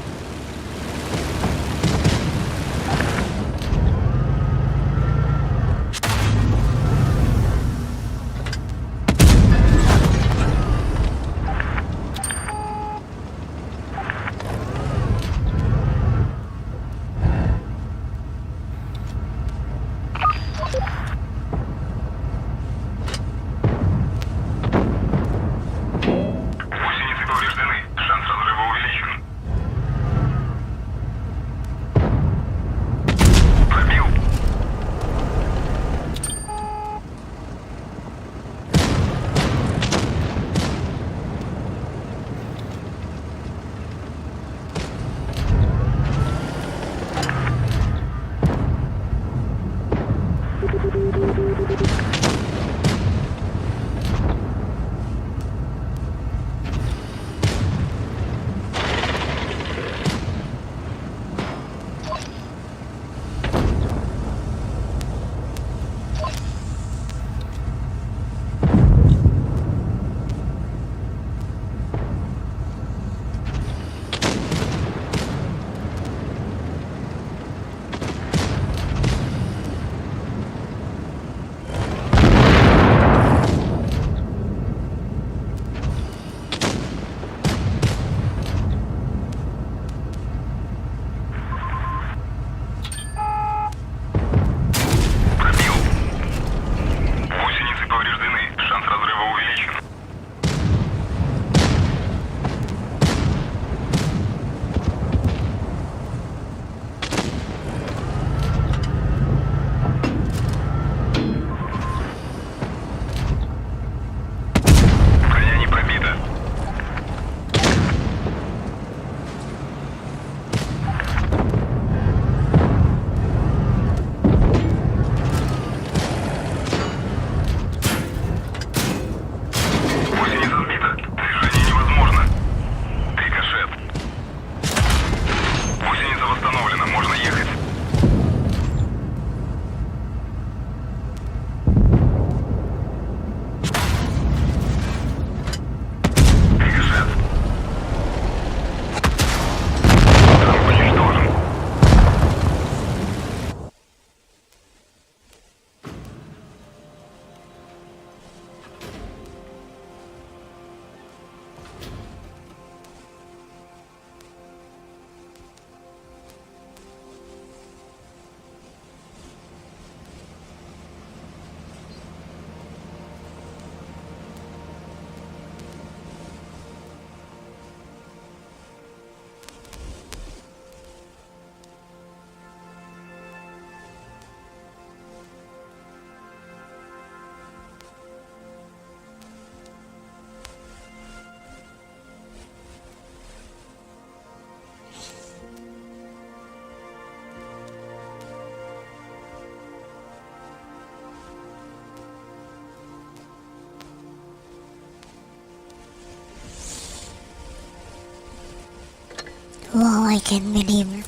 Wow, I can't believe.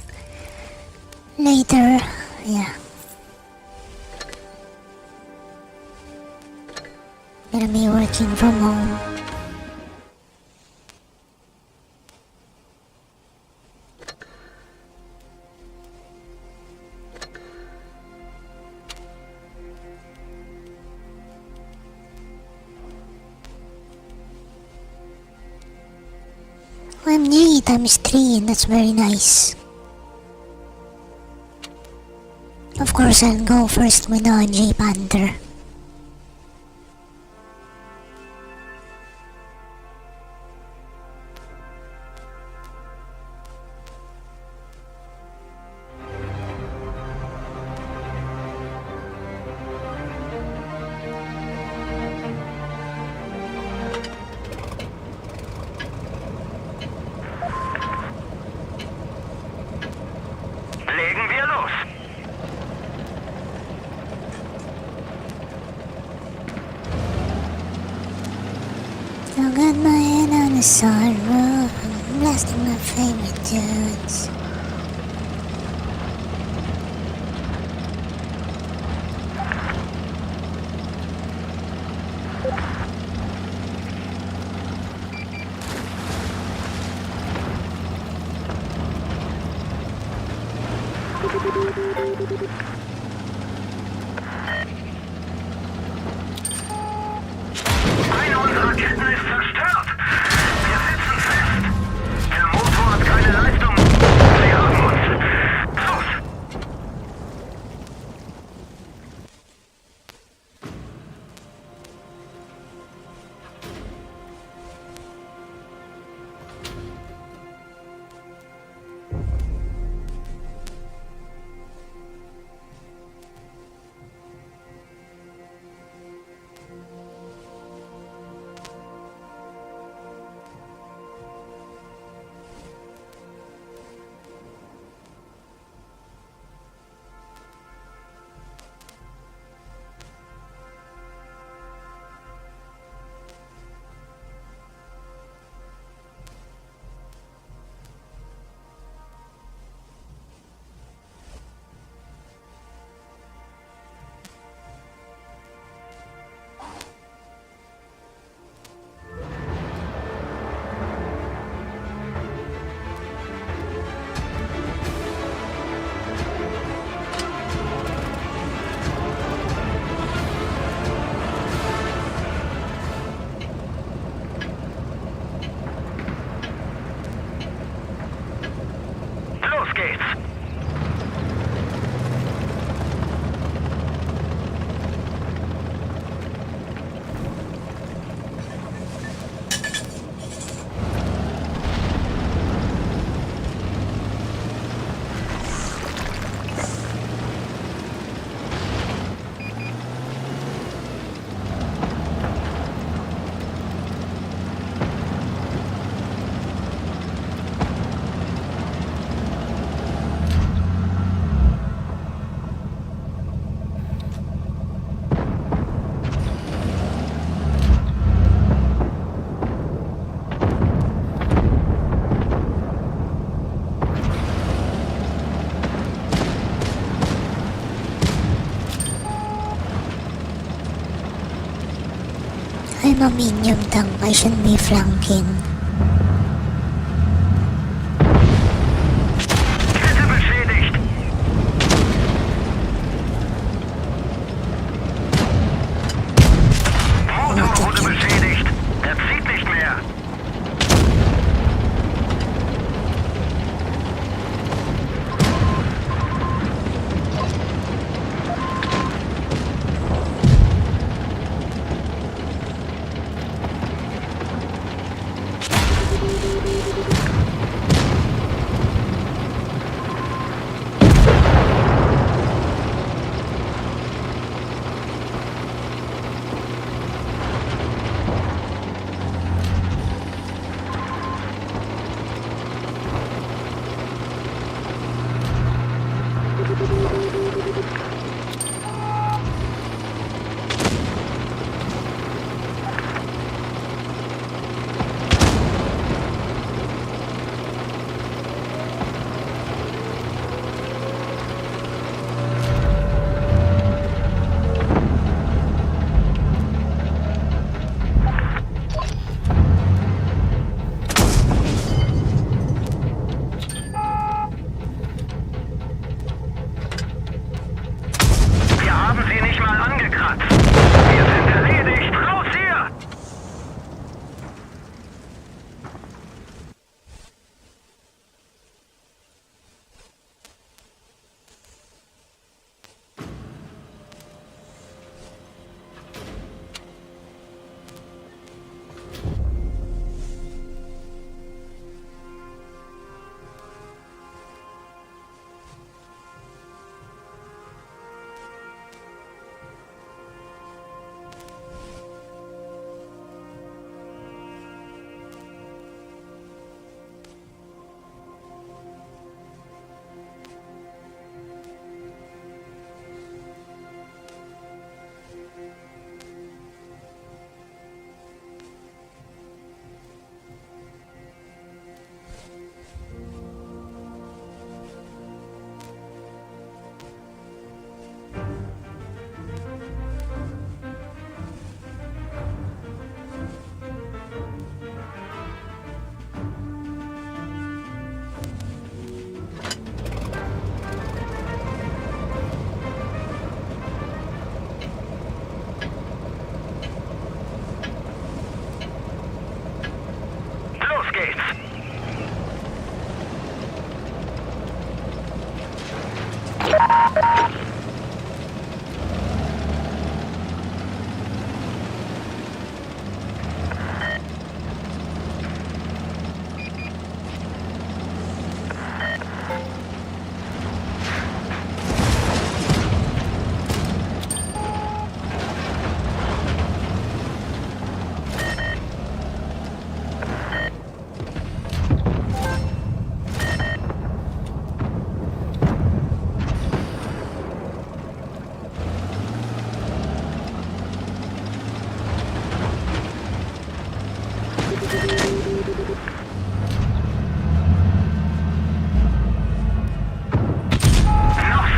Later, yeah. Gonna be working from home. OMG times 3, that's very nice. Of course, I'll go first with the J Panther. Legen wir los. Still got my head on the sunroof. I'm blasting my favorite tunes. Eine unserer Ketten ist zerstört. Wir sitzen fest. Der Motor hat keine Leistung. Sie haben uns. Los! Los geht's! I'm a medium tank, I shouldn't be flanking. Kette beschädigt! Motor wurde beschädigt! Er zieht nicht mehr! Noch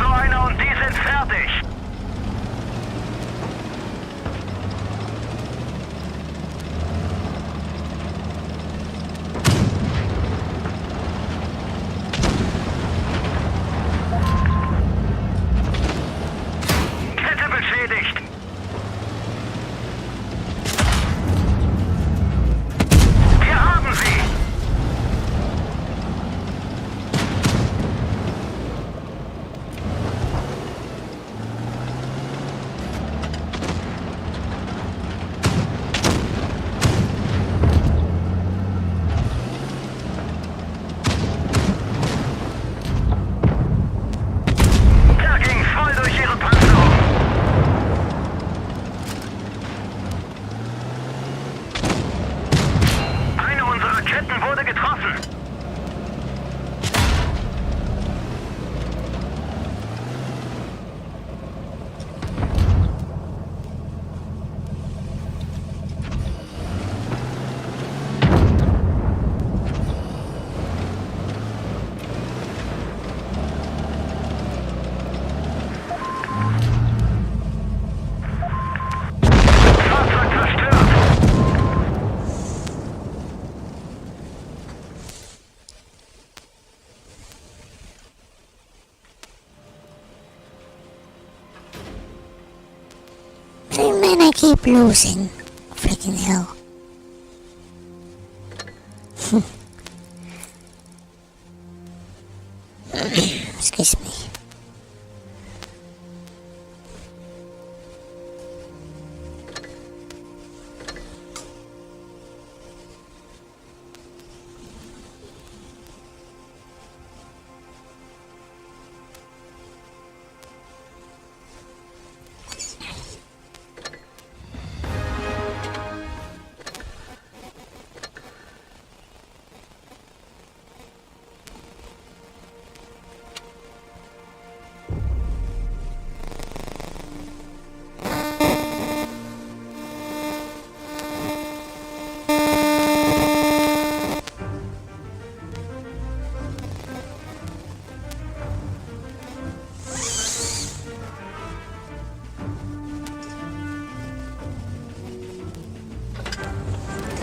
so einer und die sind fertig. Kette beschädigt. Wir haben sie. Da ging voll durch ihre Panzerung. Eine unserer Ketten wurde getroffen. Fahrzeug zerstört. Man, I keep losing. Freaking hell. Excuse me.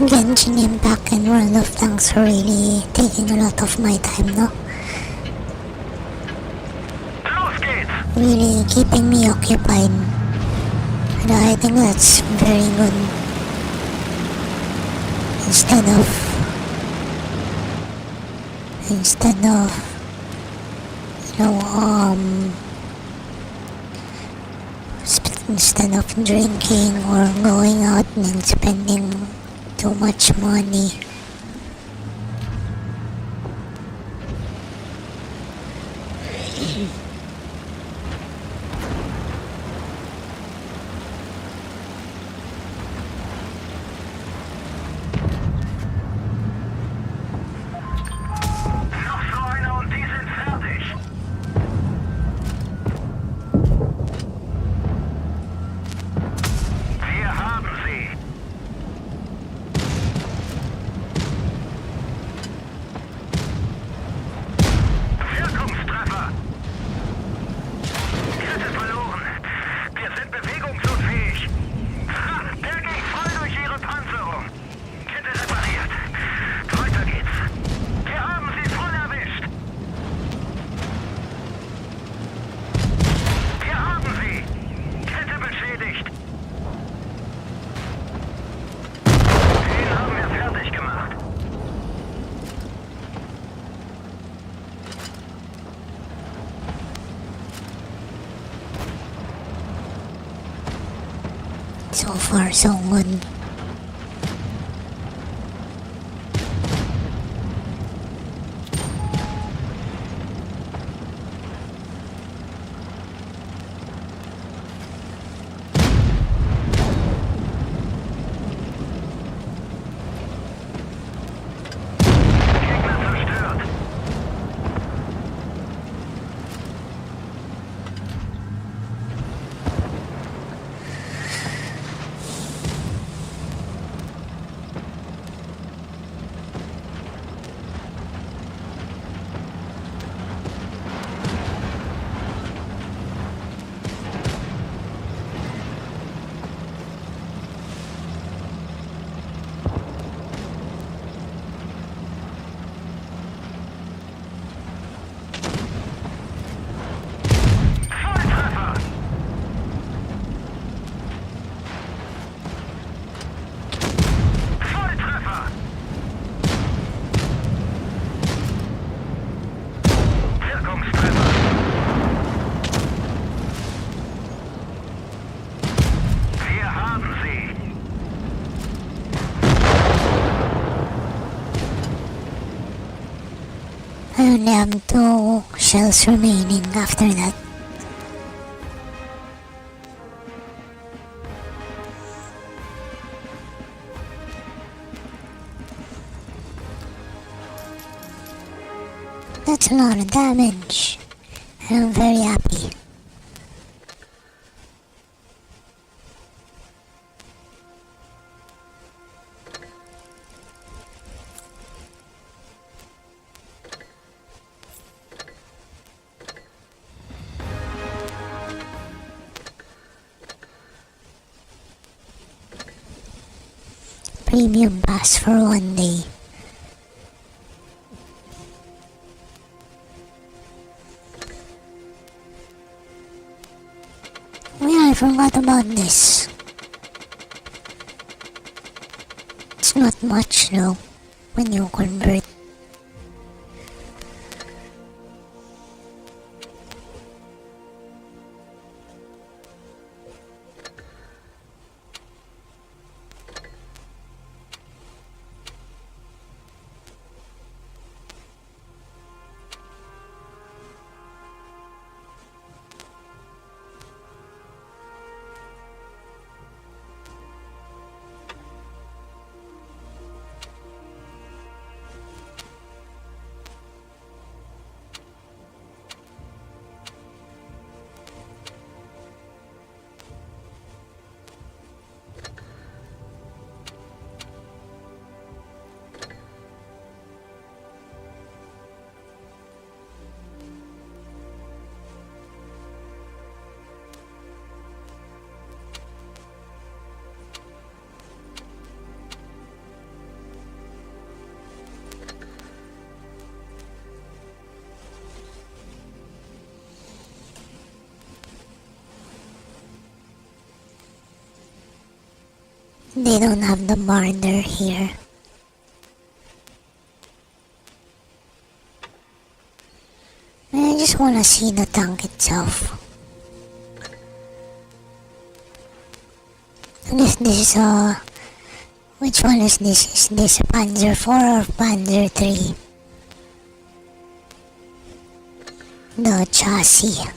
Genshin Impact and World of Tanks are really taking a lot of my time, no? Los geht's. Really keeping me occupied. And I think that's very good. Instead of instead of drinking or going out and spending too much money. Noch so einer und die sind fertig. Wir haben sie. Wirkungstreffer. Kette verloren. Wir sind bewegungsunfähig. Ha, der ging voll durch ihre Panzerung. Kette repariert. Weiter geht's. Wir haben sie voll erwischt. Wir haben sie. Kette beschädigt. Den haben wir fertig gemacht. So far, so good. Gegner zerstört. I only have 2 shells remaining after that. That's a lot of damage, and I'm very happy. Premium pass for 1 day. Oh yeah, I forgot about this. It's not much though, when you convert. They don't have the barter here. I just wanna see the tank itself. I guess this is which one is this? Is this a Panzer 4 or Panzer 3? The chassis.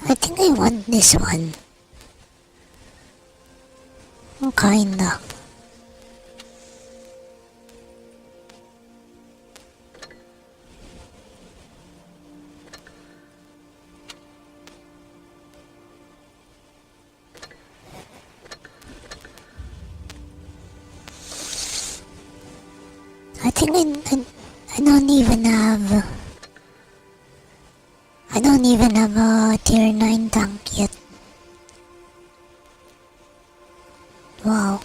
I think I want this one. Kinda. I think I don't even have... I don't even have a tier 9 tank yet. Wow.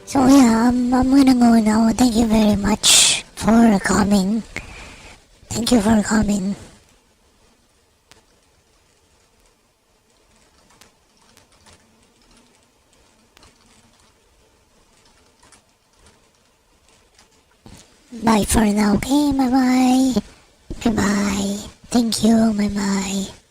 So yeah, I'm gonna go now. Thank you very much for coming. Thank you for coming. Bye for now, okay? Bye bye. Goodbye. Thank you. Bye bye.